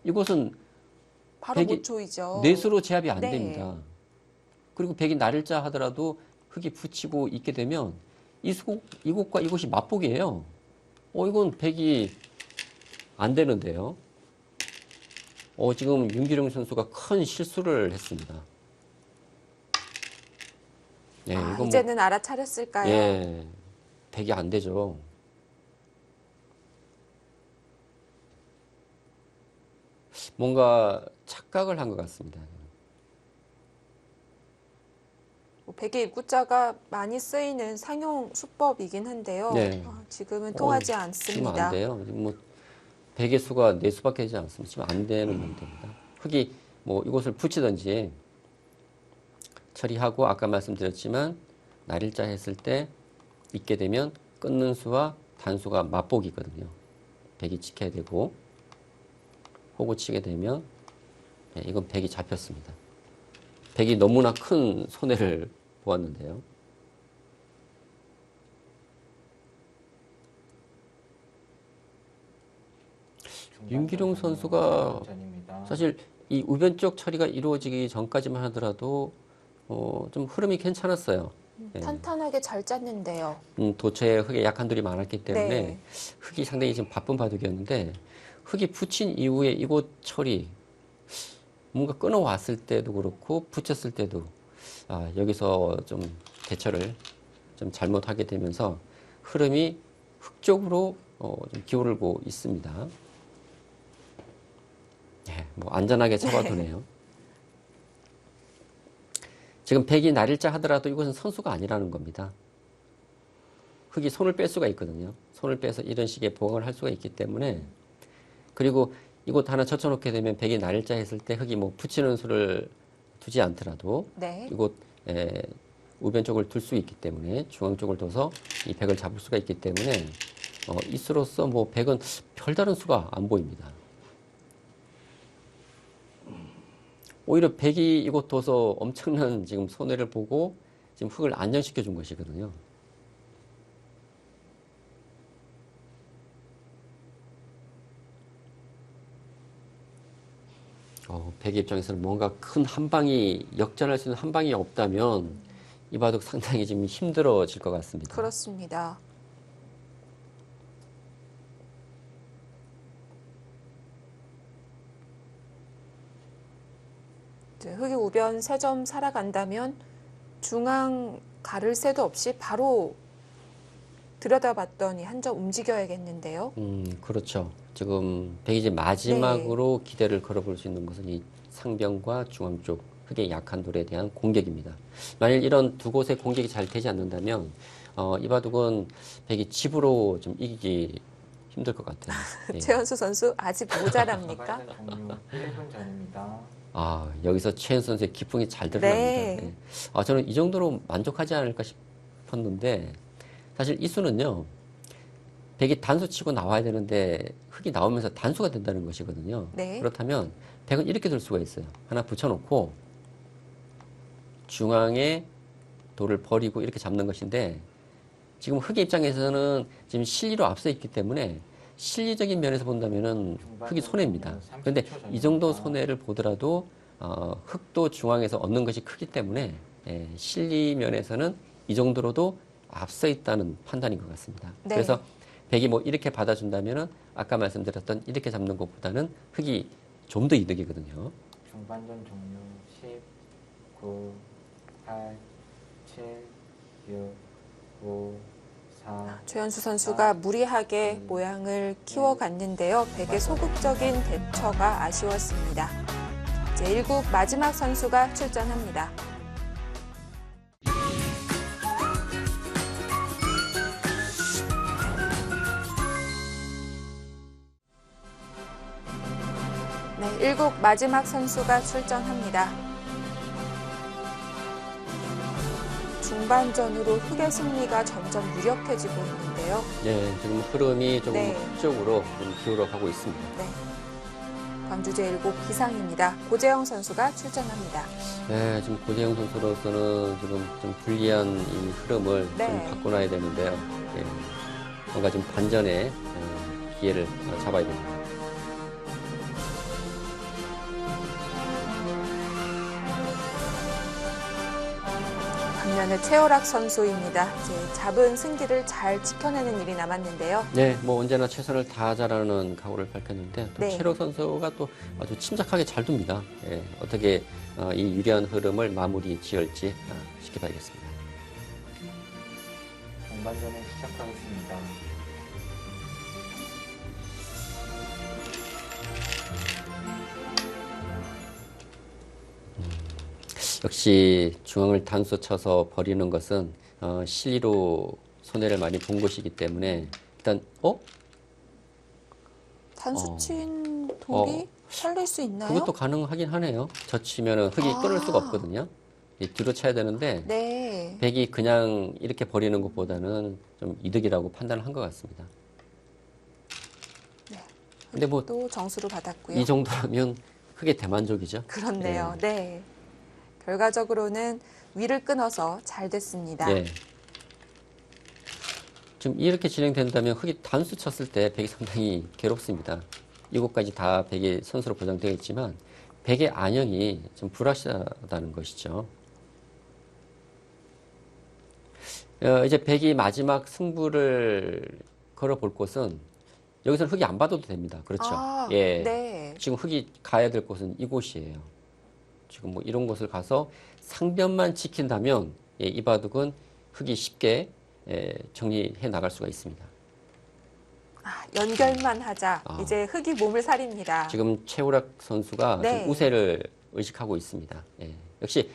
Speaker 2: 이곳은
Speaker 1: 바로
Speaker 2: 백이
Speaker 1: 못 조이죠.
Speaker 2: 4수로 제압이 안
Speaker 1: 네.
Speaker 2: 됩니다. 그리고 백이 날일자 하더라도 흑이 붙이고 있게 되면 이곳과 이곳이 맞복이에요. 이건 백이 안 되는데요. 지금 윤기룡 선수가 큰 실수를 했습니다. 예, 이건
Speaker 1: 이제는 알아차렸을까요?
Speaker 2: 예, 백이 안 되죠. 뭔가 착각을 한 것 같습니다.
Speaker 1: 백의 입구자가 많이 쓰이는 상용 수법이긴 한데요.
Speaker 2: 네.
Speaker 1: 지금은 통하지
Speaker 2: 지금
Speaker 1: 않습니다.
Speaker 2: 안 돼요. 지금 뭐 백의 수가 4수밖에 되지 않습니다. 지금 안 되는 문제입니다. 흑이 뭐 이곳을 붙이든지 처리하고 아까 말씀드렸지만 날일자 했을 때 있게 되면 끊는 수와 단수가 맞복이거든요. 백이 지켜야 되고 호구 치게 되면 이건 백이 잡혔습니다. 백이 너무나 큰 손해를 보았는데요. 윤기룡 선수가
Speaker 3: 전입니다.
Speaker 2: 사실 이 우변 쪽 처리가 이루어지기 전까지만 하더라도 좀 흐름이 괜찮았어요. 예.
Speaker 1: 탄탄하게 잘 짰는데요.
Speaker 2: 도처에 흙에 약한 돌이 많았기 때문에
Speaker 1: 네.
Speaker 2: 흙이 상당히 지금 바쁜 바둑이었는데 흙이 붙인 이후에 이곳 처리 뭔가 끊어왔을 때도 그렇고 붙였을 때도 여기서 좀 대처를 좀 잘못하게 되면서 흐름이 흙 쪽으로 좀 기울고 있습니다. 예, 뭐 안전하게 잡아두네요. 지금 백이 날일자 하더라도 이것은 선수가 아니라는 겁니다. 흙이 손을 뺄 수가 있거든요. 손을 빼서 이런 식의 보강을 할 수가 있기 때문에 그리고 이곳 하나 젖혀놓게 되면 백이 날일자 했을 때 흙이 뭐 붙이는 수를 두지 않더라도
Speaker 1: 네.
Speaker 2: 이곳 우변 쪽을 둘 수 있기 때문에 중앙 쪽을 둬서 이 백을 잡을 수가 있기 때문에 이 수로서 뭐 백은 별다른 수가 안 보입니다. 오히려 백이 이곳 둬서 엄청난 지금 손해를 보고 지금 흙을 안정시켜 준 것이거든요. 백의 입장에서는 뭔가 큰 한 방이 역전할 수 있는 한 방이 없다면 이 바둑 상당히 지금 힘들어질 것 같습니다.
Speaker 1: 그렇습니다. 흑이 우변 3점 살아간다면 중앙 가를 새도 없이 바로 들여다봤더니 한 점 움직여야겠는데요.
Speaker 2: 그렇죠. 지금 백이 이제 마지막으로 기대를 걸어볼 수 있는 것은 이 상병과 중앙 쪽 흑의 약한 돌에 대한 공격입니다. 만일 이런 두 곳의 공격이 잘 되지 않는다면 이 바둑은 백이 집으로 좀 이기기 힘들 것 같아요. 예.
Speaker 1: 최연수 선수 아직 모자랍니까?
Speaker 3: 전반전 종료 1분 전입니다.
Speaker 2: 여기서 최현 선수의 기풍이 잘 드러납니다.
Speaker 1: 네.
Speaker 2: 예. 저는 이 정도로 만족하지 않을까 싶었는데 사실 이 수는요. 백이 단수 치고 나와야 되는데 흑이 나오면서 단수가 된다는 것이거든요.
Speaker 1: 네.
Speaker 2: 그렇다면 백은 이렇게 될 수가 있어요. 하나 붙여놓고 중앙에 돌을 버리고 이렇게 잡는 것인데 지금 흑의 입장에서는 지금 실리로 앞서 있기 때문에 실리적인 면에서 본다면은 흑이 손해입니다. 그런데 이 정도 손해를 보더라도 흑도 중앙에서 얻는 것이 크기 때문에 실리 면에서는 이 정도로도 앞서 있다는 판단인 것 같습니다.
Speaker 1: 네.
Speaker 2: 그래서 백이 뭐 이렇게 받아준다면은 아까 말씀드렸던 이렇게 잡는 것보다는 흑이 좀 더 이득이거든요.
Speaker 3: 중반전 종료 10, 9, 8, 7, 6, 5, 4.
Speaker 1: 최연수 선수가 무리하게 모양을 키워갔는데요. 백의 소극적인 대처가 아쉬웠습니다. 이제 1국 마지막 선수가 출전합니다. 네, 7 마지막 선수가 출전합니다. 중반전으로 흑의 승리가 점점 유력해지고 있는데요.
Speaker 2: 네, 지금 흐름이 조금
Speaker 1: 네.
Speaker 2: 흑쪽으로 좀 기울어가고 있습니다.
Speaker 1: 네. 광주제1고 기상입니다. 고재영 선수가 출전합니다.
Speaker 2: 네, 지금 고재영 선수로서는 지금 좀 불리한 이 흐름을
Speaker 1: 네.
Speaker 2: 좀 바꿔놔야 되는데요. 예, 뭔가 좀 반전의 기회를 잡아야 됩니다.
Speaker 1: 반면에 최호락 선수입니다. 이제 잡은 승기를 잘 지켜내는 일이 남았는데요.
Speaker 2: 네, 뭐 언제나 최선을 다하자라는 각오를 밝혔는데 또
Speaker 1: 네.
Speaker 2: 최력 선수가 또 아주 침착하게 잘 둡니다. 예, 어떻게 이 유리한 흐름을 마무리 지을지 지켜봐야겠습니다.
Speaker 3: 전반전을 시작하겠습니다.
Speaker 2: 역시 중앙을 단수 쳐서 버리는 것은 실리로 손해를 많이 본 것이기 때문에 일단
Speaker 1: 단수 친 돌이 살릴 수 있나요?
Speaker 2: 그것도 가능하긴 하네요. 젖히면은 흙이 끊을 수가 없거든요. 이 뒤로 쳐야 되는데
Speaker 1: 네.
Speaker 2: 백이 그냥 이렇게 버리는 것보다는 좀 이득이라고 판단을 한 것 같습니다.
Speaker 1: 네.
Speaker 2: 근데 뭐
Speaker 1: 또 정수로 받았고요.
Speaker 2: 이 정도라면 크게 대만족이죠.
Speaker 1: 그렇네요. 네. 결과적으로는 위를 끊어서 잘 됐습니다.
Speaker 2: 예. 지금 이렇게 진행된다면 흙이 단수 쳤을 때 백이 상당히 괴롭습니다. 이곳까지 다 백의 선수로 보장되어 있지만 백의 안형이 좀 불확실하다는 것이죠. 이제 백이 마지막 승부를 걸어볼 곳은 여기서는 흙이 안 받아도 됩니다. 그렇죠.
Speaker 1: 아,
Speaker 2: 예.
Speaker 1: 네.
Speaker 2: 지금 흙이 가야 될 곳은 이곳이에요. 지금 뭐 이런 곳을 가서 상변만 지킨다면 이 바둑은 흙이 쉽게 정리해 나갈 수가 있습니다.
Speaker 1: 연결만 하자. 이제 흑이 몸을 사립니다.
Speaker 2: 지금 최우락 선수가
Speaker 1: 네.
Speaker 2: 지금 우세를 의식하고 있습니다. 예. 역시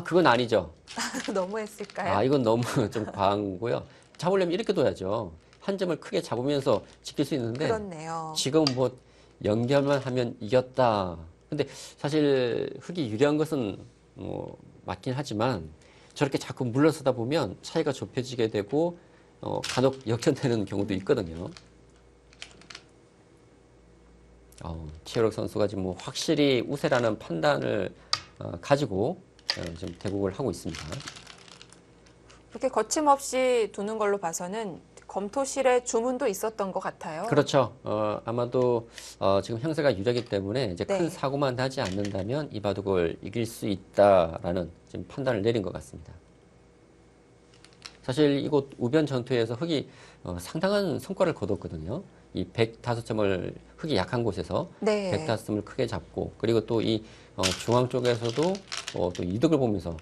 Speaker 2: 그건 아니죠.
Speaker 1: 너무했을까요?
Speaker 2: 이건 너무 좀 과한 거고요. 잡으려면 이렇게 둬야죠. 한 점을 크게 잡으면서 지킬 수 있는데
Speaker 1: 그렇네요.
Speaker 2: 지금 뭐 연결만 하면 이겼다. 근데 사실 흙이 유리한 것은 뭐 맞긴 하지만 저렇게 자꾸 물러서다 보면 차이가 좁혀지게 되고 간혹 역전되는 경우도 있거든요. 최우락 선수가 지금 뭐 확실히 우세라는 판단을 가지고 지금 대국을 하고 있습니다.
Speaker 1: 그렇게 거침없이 두는 걸로 봐서는 검토실에 주문도 있었던 것 같아요.
Speaker 2: 그렇죠. 아마도 지금 형세가 유리하기 때문에 이제
Speaker 1: 네.
Speaker 2: 큰 사고만 나지 않는다면 이 바둑을 이길 수 있다라는 지금 판단을 내린 것 같습니다. 사실 이곳 우변 전투에서 흑이 상당한 성과를 거뒀거든요. 이 105점을 흑이 약한 곳에서
Speaker 1: 네.
Speaker 2: 105점을 크게 잡고 그리고 또 이 중앙 쪽에서도 또 이득을 보면서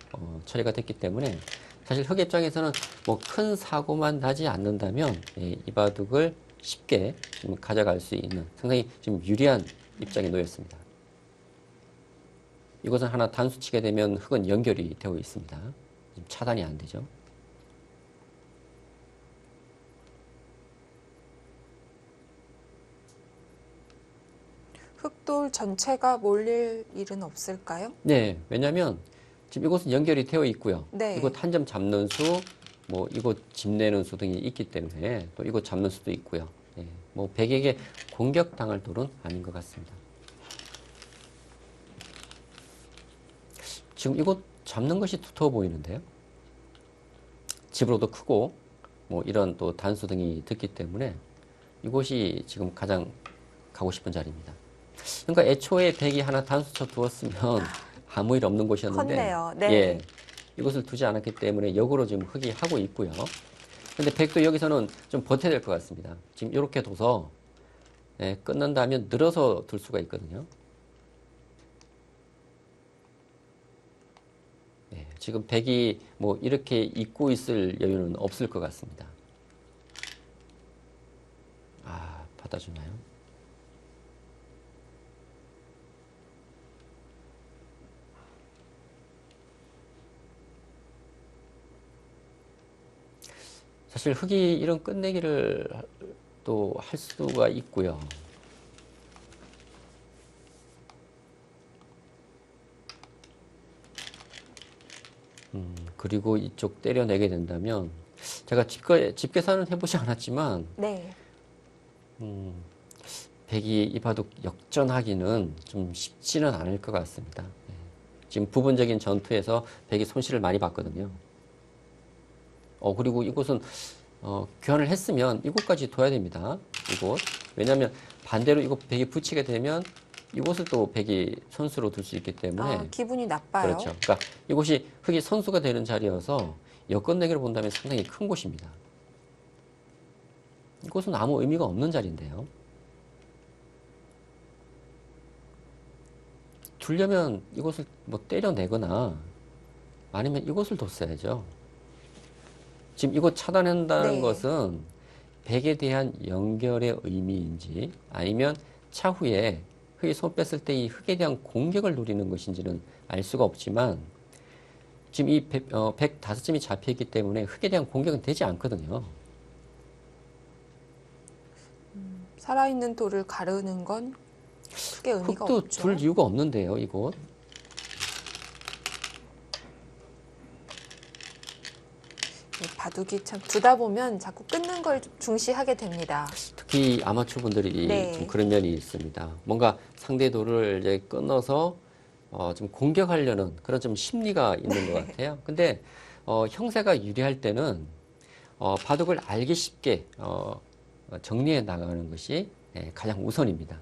Speaker 2: 처리가 됐기 때문에 사실 흑 입장에서는 뭐 큰 사고만 나지 않는다면 이 바둑을 쉽게 좀 가져갈 수 있는 상당히 좀 유리한 입장에 놓였습니다. 이것은 하나 단수 치게 되면 흑은 연결이 되어 있습니다. 지금 차단이 안 되죠.
Speaker 1: 흑돌 전체가 몰릴 일은 없을까요?
Speaker 2: 네, 왜냐하면 지금 이곳은 연결이 되어 있고요.
Speaker 1: 네.
Speaker 2: 이곳 한 점 잡는 수, 뭐 이곳 집 내는 수 등이 있기 때문에 또 이곳 잡는 수도 있고요. 네, 뭐 백에게 공격당할 돌은 아닌 것 같습니다. 지금 이곳 잡는 것이 두터워 보이는데요. 집으로도 크고 뭐 이런 또 단수 등이 듣기 때문에 이곳이 지금 가장 가고 싶은 자리입니다. 그러니까 애초에 백이 하나 단수 쳐 두었으면 아무 일 없는 곳이었는데
Speaker 1: 컸네요. 네.
Speaker 2: 예, 이곳을 두지 않았기 때문에 역으로 지금 흑이 하고 있고요. 근데 백도 여기서는 좀 버텨야 될 것 같습니다. 지금 이렇게 둬서 끊는다면 늘어서 둘 수가 있거든요. 지금 백이 뭐 이렇게 잊고 있을 여유는 없을 것 같습니다. 받아주나요? 사실 흑이 이런 끝내기를 또 할 수가 있고요. 그리고 이쪽 때려내게 된다면 제가 집 계산은 해보지 않았지만
Speaker 1: 네.
Speaker 2: 백이 이 바둑 역전하기는 좀 쉽지는 않을 것 같습니다. 예. 지금 부분적인 전투에서 백이 손실을 많이 봤거든요. 그리고 이곳은 교환을 했으면 이곳까지 둬야 됩니다. 이곳. 왜냐하면 반대로 이곳 백이 붙이게 되면 이곳을 또 백이 선수로 둘 수 있기 때문에
Speaker 1: 기분이 나빠요.
Speaker 2: 그렇죠. 그러니까 이곳이 흑이 선수가 되는 자리여서 여건 내기를 본다면 상당히 큰 곳입니다. 이곳은 아무 의미가 없는 자리인데요. 두려면 이곳을 뭐 때려내거나 아니면 이곳을 뒀어야죠. 지금 이곳 차단한다는
Speaker 1: 네.
Speaker 2: 것은 백에 대한 연결의 의미인지 아니면 차후에 흑이 손 뺐을 때 이 흑에 대한 공격을 노리는 것인지는 알 수가 없지만 지금 이 105점이 잡혀있기 때문에 흑에 대한 공격은 되지 않거든요.
Speaker 1: 살아있는 돌을 가르는 건 크게 의미가
Speaker 2: 흑도
Speaker 1: 없죠.
Speaker 2: 둘 이유가 없는데요, 이곳.
Speaker 1: 바둑이 참 두다 보면 자꾸 끊는 걸 중시하게 됩니다.
Speaker 2: 특히 아마추어 분들이
Speaker 1: 네.
Speaker 2: 좀 그런 면이 있습니다. 뭔가 상대 돌을 이제 끊어서 좀 공격하려는 그런 좀 심리가 있는 것 같아요. 근데 형세가 유리할 때는 바둑을 알기 쉽게 정리해 나가는 것이 가장 우선입니다.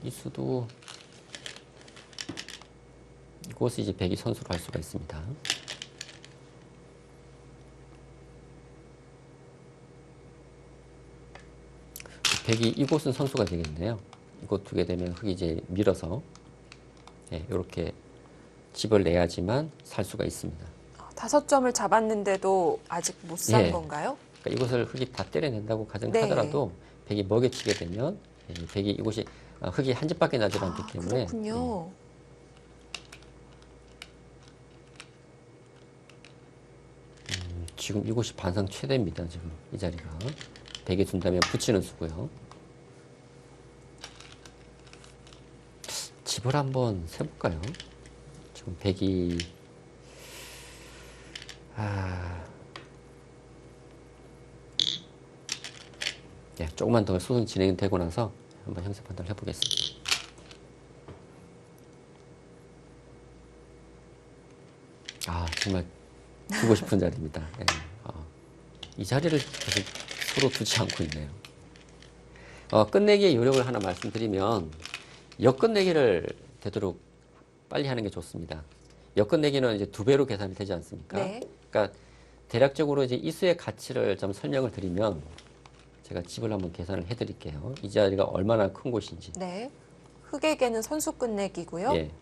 Speaker 2: 이 수도 이곳을 이제 백이 선수로 할 수가 있습니다. 백이 이곳은 선수가 되겠네요. 이곳 두게 되면 흑이 이제 밀어서 이렇게 집을 내야지만 살 수가 있습니다.
Speaker 1: 5점을 잡았는데도 아직 못 산
Speaker 2: 예.
Speaker 1: 건가요?
Speaker 2: 그러니까 이곳을 흑이 다 때려낸다고 가정하더라도 백이 먹여치게 되면 백이 이곳이 흑이 한 집밖에 나지 않기 때문에
Speaker 1: 그렇군요.
Speaker 2: 지금 이곳이 반상 최대입니다. 지금 이 자리가 백에 둔다면 붙이는 수고요. 집을 한번 세볼까요? 지금 백이 조금만 더 소송 진행되고 나서 한번 형세 판단을 해보겠습니다. 정말 두고 싶은 자리입니다. 이 자리를 계속 서로 두지 않고 있네요. 끝내기의 요령을 하나 말씀드리면 역끝내기를 되도록 빨리 하는 게 좋습니다. 역끝내기는 이제 2배로 계산이 되지 않습니까?
Speaker 1: 네.
Speaker 2: 그러니까 대략적으로 이제 이 수의 가치를 좀 설명을 드리면 제가 집을 한번 계산을 해드릴게요. 이 자리가 얼마나 큰 곳인지.
Speaker 1: 네. 흑에게는 선수 끝내기고요.
Speaker 2: 예.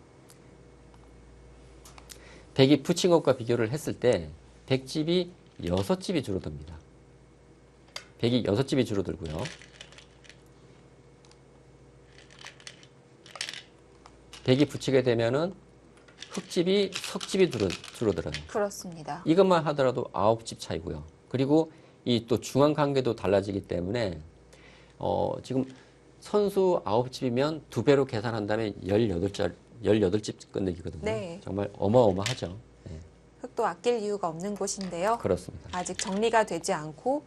Speaker 2: 백이 붙인 것과 비교를 했을 때 백집이 6집이 줄어듭니다. 백이 6집이 줄어들고요. 백이 붙이게 되면은 흑집이 석집이 줄어들어요.
Speaker 1: 그렇습니다.
Speaker 2: 이것만 하더라도 9집 차이고요. 그리고 이 또 중앙 관계도 달라지기 때문에 지금 선수 9집이면 2배로 계산한다면 18집 끝내기거든요.
Speaker 1: 네.
Speaker 2: 정말 어마어마하죠. 네,
Speaker 1: 흑도 아낄 이유가 없는 곳인데요.
Speaker 2: 그렇습니다.
Speaker 1: 아직 정리가 되지 않고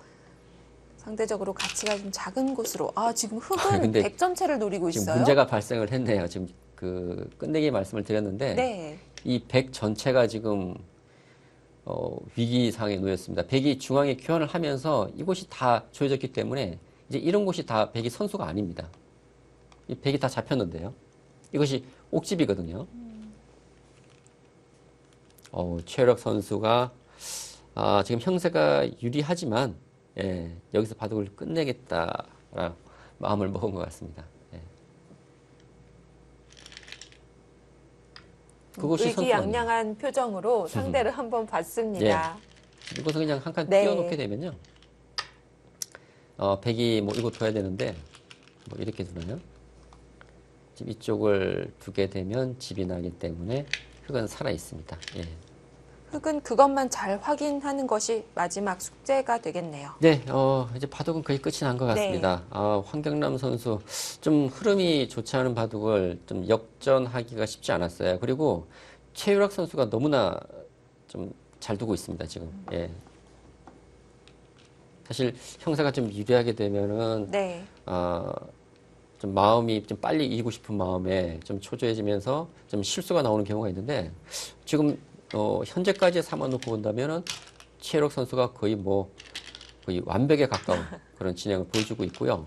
Speaker 1: 상대적으로 가치가 좀 작은 곳으로. 지금 흑은
Speaker 2: 근데
Speaker 1: 백 전체를 노리고
Speaker 2: 지금
Speaker 1: 있어요.
Speaker 2: 문제가 발생을 했네요. 지금 그 끝내기 말씀을 드렸는데
Speaker 1: 네.
Speaker 2: 이 백 전체가 지금 위기 상황에 놓였습니다. 백이 중앙에 교환을 하면서 이곳이 다 조여졌기 때문에 이제 이런 곳이 다 백이 선수가 아닙니다. 이 백이 다 잡혔는데요. 이것이 옥집이거든요. 최력 선수가 지금 형세가 유리하지만 여기서 바둑을 끝내겠다라는 마음을 먹은 것 같습니다. 그것이
Speaker 1: 의기양양한 표정으로 상대를 한번 봤습니다.
Speaker 2: 이것은 그냥 한 칸
Speaker 1: 네.
Speaker 2: 띄워놓게 되면요. 백이 뭐 이거 둬야 되는데 뭐 이렇게 두나요? 지금 이쪽을 두게 되면 집이 나기 때문에 흑은 살아 있습니다.
Speaker 1: 흙은 그것만 잘 확인하는 것이 마지막 숙제가 되겠네요.
Speaker 2: 네, 이제 바둑은 거의 끝이 난 것 같습니다. 황경남 선수 좀 흐름이 좋지 않은 바둑을 좀 역전하기가 쉽지 않았어요. 그리고 최유락 선수가 너무나 좀 잘 두고 있습니다, 지금. 예. 사실 형사가 좀 유리하게 되면은
Speaker 1: 네.
Speaker 2: 좀 마음이 좀 빨리 이기고 싶은 마음에 좀 초조해지면서 좀 실수가 나오는 경우가 있는데 지금 현재까지의 상황 놓고 본다면은 최유락 선수가 거의 완벽에 가까운 그런 진행을 보여주고 있고요.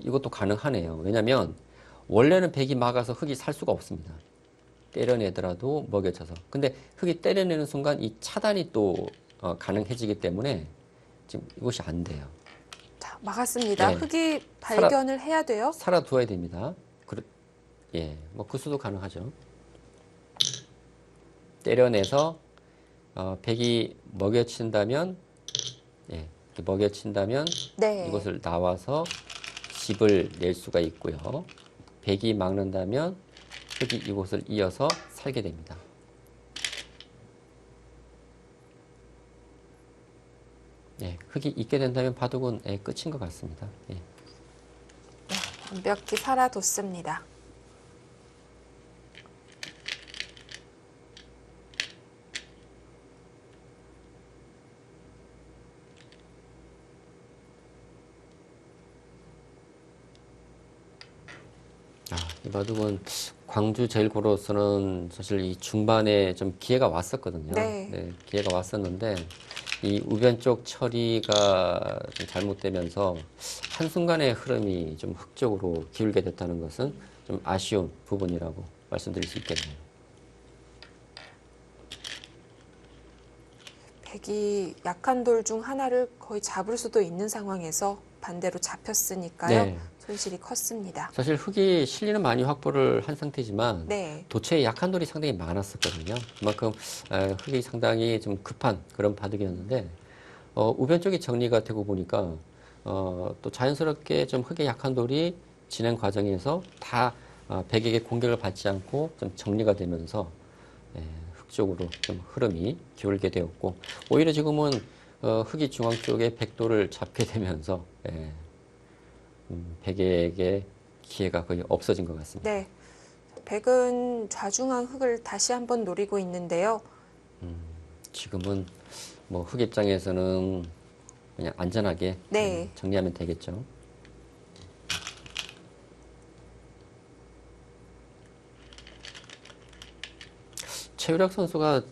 Speaker 2: 이것도 가능하네요. 왜냐면 원래는 백이 막아서 흙이 살 수가 없습니다. 때려내더라도 먹여져서. 근데 흙이 때려내는 순간 이 차단이 또 가능해지기 때문에 지금 이것이 안 돼요.
Speaker 1: 자, 막았습니다.
Speaker 2: 네.
Speaker 1: 흙이 발견을 해야 돼요.
Speaker 2: 살아두어야 됩니다. 그 수도 가능하죠. 때려내서 백이 먹여친다면, 이렇게 먹여친다면
Speaker 1: 네.
Speaker 2: 이것을 나와서 집을 낼 수가 있고요. 백이 막는다면 흙이 이곳을 이어서 살게 됩니다. 흙이 있게 된다면 바둑은 끝인 것 같습니다.
Speaker 1: 완벽히 살아뒀습니다.
Speaker 2: 이 바둑은 광주 제일고로서는 사실 이 중반에 좀 기회가 왔었거든요.
Speaker 1: 네.
Speaker 2: 기회가 왔었는데 이 우변 쪽 처리가 좀 잘못되면서 한순간에 흐름이 좀 흑쪽으로 기울게 됐다는 것은 좀 아쉬운 부분이라고 말씀드릴 수 있겠네요.
Speaker 1: 백이 약한 돌 중 하나를 거의 잡을 수도 있는 상황에서 반대로 잡혔으니까요.
Speaker 2: 네.
Speaker 1: 손실이 컸습니다.
Speaker 2: 사실 흑이 실리는 많이 확보를 한 상태지만
Speaker 1: 네.
Speaker 2: 도체에 약한 돌이 상당히 많았었거든요. 그만큼 흑이 상당히 좀 급한 그런 바둑이었는데 우변 쪽이 정리가 되고 보니까 또 자연스럽게 좀 흑의 약한 돌이 진행 과정에서 다 백에게 공격을 받지 않고 좀 정리가 되면서 흑 쪽으로 좀 흐름이 기울게 되었고 오히려 지금은 흑이 중앙 쪽에 백돌을 잡게 되면서 백에게 기회가 거의 없어진 것 같습니다.
Speaker 1: 네. 백은 좌중앙 흙을 다시 한번 노리고 있는데요.
Speaker 2: 지금은 뭐 흑 입장에서는 그냥 안전하게
Speaker 1: 네.
Speaker 2: 정리하면 되겠죠. 최유락 선수가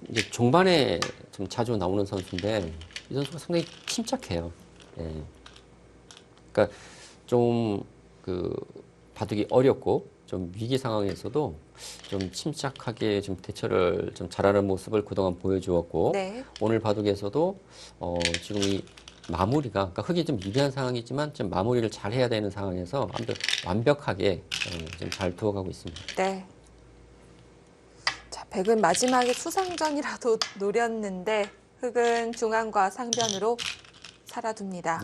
Speaker 2: 이제 종반에 좀 자주 나오는 선수인데 이 선수가 상당히 침착해요. 그러니까 좀 바둑이 어렵고 좀 위기 상황에서도 좀 침착하게 좀 대처를 좀 잘하는 모습을 그동안 보여주었고
Speaker 1: 네.
Speaker 2: 오늘 바둑에서도 지금 이 마무리가 그러니까 흙이 좀 유리한 상황이지만 좀 마무리를 잘 해야 되는 상황에서 아무튼 완벽하게 좀 잘 두어가고 있습니다.
Speaker 1: 네. 자, 백은 마지막에 수상전이라도 노렸는데 흙은 중앙과 상변으로 살아둡니다.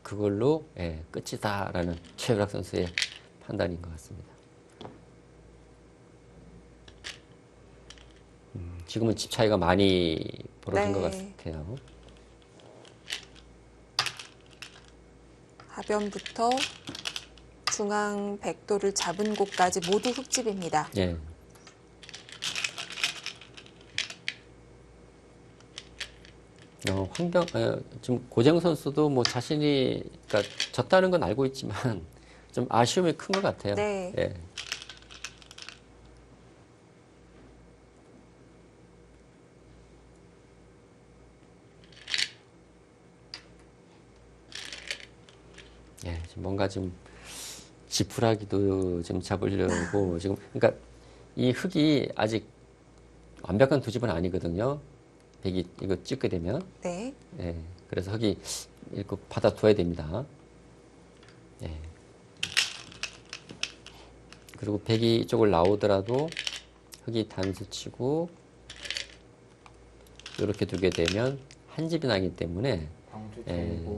Speaker 2: 그걸로 끝이다라는 최유락 선수의 판단인 것 같습니다. 지금은 집 차이가 많이 벌어진 것
Speaker 1: 네.
Speaker 2: 같아요.
Speaker 1: 하변부터 중앙 백도를 잡은 곳까지 모두 흙집입니다.
Speaker 2: 지금 고정 선수도 뭐 자신이 그러니까 졌다는 건 알고 있지만 좀 아쉬움이 큰 것 같아요.
Speaker 1: 네.
Speaker 2: 지금 뭔가 좀 지푸라기도 좀 잡으려고 지금 그러니까 이 흙이 아직 완벽한 두 집은 아니거든요. 백이 이거 찍게 되면
Speaker 1: 네.
Speaker 2: 그래서 흙이 이렇게 받아둬야 됩니다. 그리고 백이 이쪽을 나오더라도 흙이 단수 치고 이렇게 두게 되면 한 집이 나기 때문에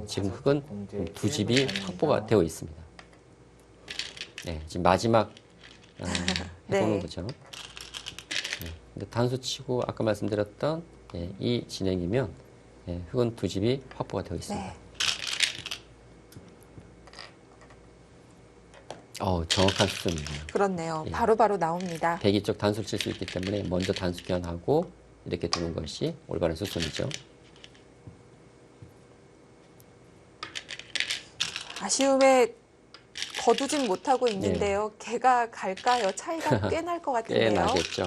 Speaker 2: 지금 흙은 두 집이 확보가 되어 있습니다. 지금 마지막 해보는
Speaker 1: 네.
Speaker 2: 거죠. 근데 단수 치고 아까 말씀드렸던 이 진행이면 흑은 두 집이 확보가 되어 있습니다.
Speaker 1: 네.
Speaker 2: 정확한 수준이네요.
Speaker 1: 그렇네요.
Speaker 2: 예.
Speaker 1: 바로바로 나옵니다.
Speaker 2: 대기 쪽 단수를 칠 수 있기 때문에 먼저 단수 교환하고 이렇게 두는 것이 올바른 수순이죠.
Speaker 1: 아쉬움에 거두진 못하고 있는데요. 개가 갈까요? 차이가 꽤 날 것
Speaker 2: 꽤
Speaker 1: 같은데요.
Speaker 2: 나겠죠.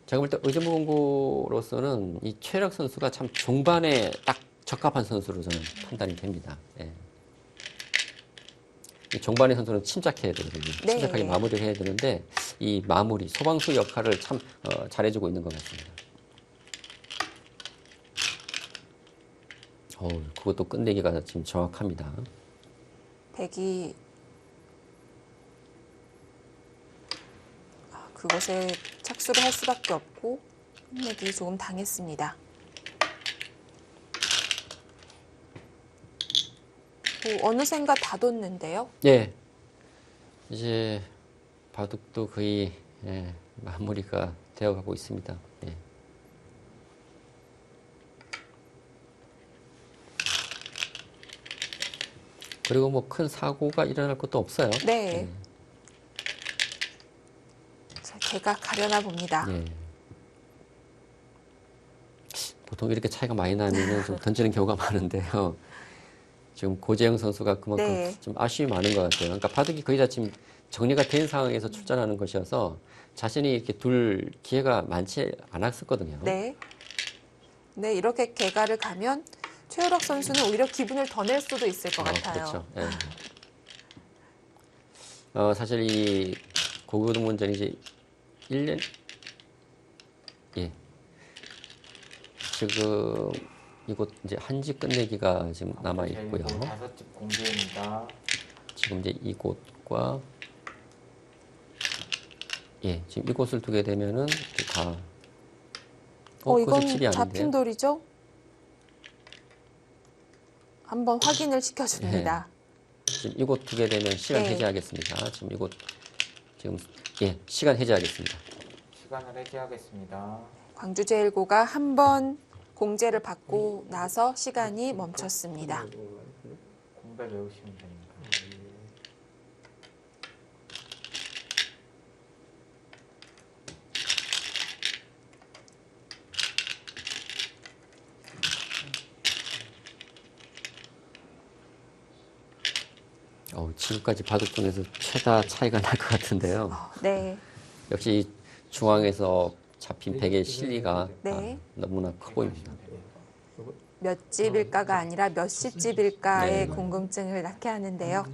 Speaker 2: 제가 볼 때 의정부 공고로서는 이 최력 선수가 참 종반에 딱 적합한 선수로 저는 판단이 됩니다. 예. 이 종반의 선수는 침착해야 되거든요.
Speaker 1: 네.
Speaker 2: 침착하게 마무리를 해야 되는데 이 마무리, 소방수 역할을 참 잘해주고 있는 것 같습니다. 그것도 끝내기가 지금 정확합니다.
Speaker 1: 백이 그것에 착수를 할 수밖에 없고 끝내기 조금 당했습니다. 어느샌가 다 뒀는데요.
Speaker 2: 예. 이제 바둑도 거의 마무리가 되어가고 있습니다. 예. 그리고 뭐 큰 사고가 일어날 것도 없어요.
Speaker 1: 네. 자, 개가 가려나 봅니다.
Speaker 2: 예. 보통 이렇게 차이가 많이 나면 좀 던지는 경우가 많은데요. 지금 고재영 선수가 그만큼
Speaker 1: 네.
Speaker 2: 좀 아쉬움이 많은 것 같아요. 그러니까 바둑이 거의 다 지금 정리가 된 상황에서 출전하는 것이어서 자신이 이렇게 둘 기회가 많지 않았었거든요.
Speaker 1: 네. 네, 이렇게 개가를 가면 최우락 선수는 오히려 기분을 더 낼 수도 있을 것 같아요.
Speaker 2: 그렇죠. 예. 사실 이 고교동문전이 이제 1년, 예. 지금 이곳 이제 한집 끝내기가 지금 남아 있고요.
Speaker 3: 5집 공개입니다.
Speaker 2: 지금 이제 이곳과 지금 이곳을 두게 되면은 이제 다 그것은
Speaker 1: 이건
Speaker 2: 칩이 아닌데요.
Speaker 1: 잡힌 돌이죠? 한번 확인을 시켜줍니다.
Speaker 2: 지금 이곳 두게 되면 시간
Speaker 1: 네.
Speaker 2: 해제하겠습니다. 지금 이곳 지금 시간 해제하겠습니다.
Speaker 3: 시간을 해제하겠습니다.
Speaker 1: 광주제일고가 한 번 공제를 받고 나서 시간이 멈췄습니다.
Speaker 3: 공배 외우시면 됩니다.
Speaker 2: 지금까지 바둑 중에서 최다 차이가 날 것 같은데요.
Speaker 1: 네.
Speaker 2: 역시 중앙에서 잡힌 백의 실리가
Speaker 1: 네.
Speaker 2: 너무나 커 보입니다.
Speaker 1: 몇 집일까가 아니라 몇십 집일까의
Speaker 2: 네.
Speaker 1: 궁금증을 낳게 하는데요.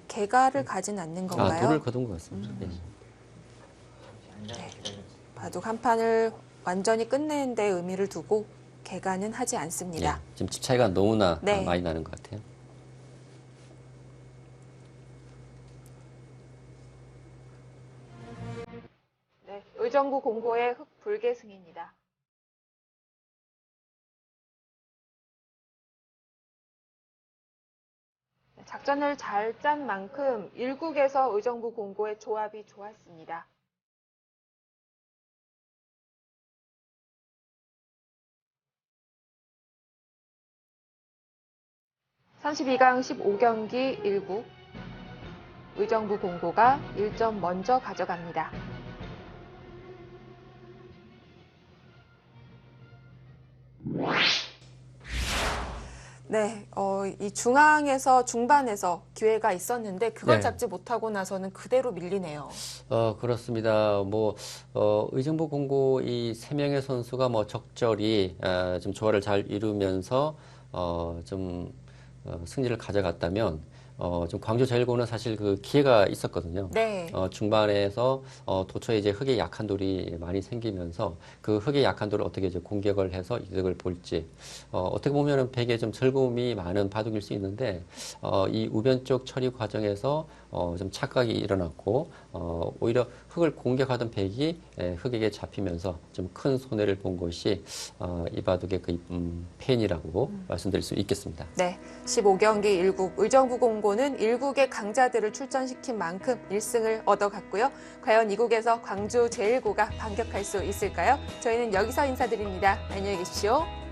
Speaker 1: 개가를 가진 않는 건가요?
Speaker 2: 돌을 거둔 것 같습니다.
Speaker 3: 잠시 앉아서 기다려주세요.
Speaker 1: 바둑 한 판을 완전히 끝내는 데 의미를 두고 개가는 하지 않습니다.
Speaker 2: 지금 집 차이가 너무나
Speaker 1: 네.
Speaker 2: 많이 나는 것 같아요.
Speaker 1: 네, 의정부 공고의 흑 불계승입니다. 작전을 잘 짠 만큼 1국에서 의정부 공고의 조합이 좋았습니다. 32강 15경기 1국 의정부 공고가 1점 먼저 가져갑니다. 네, 이 중앙에서 중반에서 기회가 있었는데 그걸
Speaker 2: 네.
Speaker 1: 잡지 못하고 나서는 그대로 밀리네요.
Speaker 2: 그렇습니다. 의정부 공고 이 세 명의 선수가 적절히 좀 조화를 잘 이루면서 승리를 가져갔다면 좀 광주 제일고는 사실 그 기회가 있었거든요.
Speaker 1: 네.
Speaker 2: 중반에서 도처에 이제 흑의 약한 돌이 많이 생기면서 그 흑의 약한 돌을 어떻게 이제 공격을 해서 이득을 볼지 어떻게 보면은 백에 좀 즐거움이 많은 바둑일 수 있는데 이 우변 쪽 처리 과정에서 좀 착각이 일어났고 오히려 흑을 공격하던 백이 흑에게 잡히면서 좀 큰 손해를 본 것이 이바둑의 그 패인이라고 말씀드릴 수 있겠습니다.
Speaker 1: 네, 15경기 1국 의정부 공고는 1국의 강자들을 출전시킨 만큼 1승을 얻어갔고요. 과연 2국에서 광주 제1고가 반격할 수 있을까요? 저희는 여기서 인사드립니다. 안녕히 계십시오.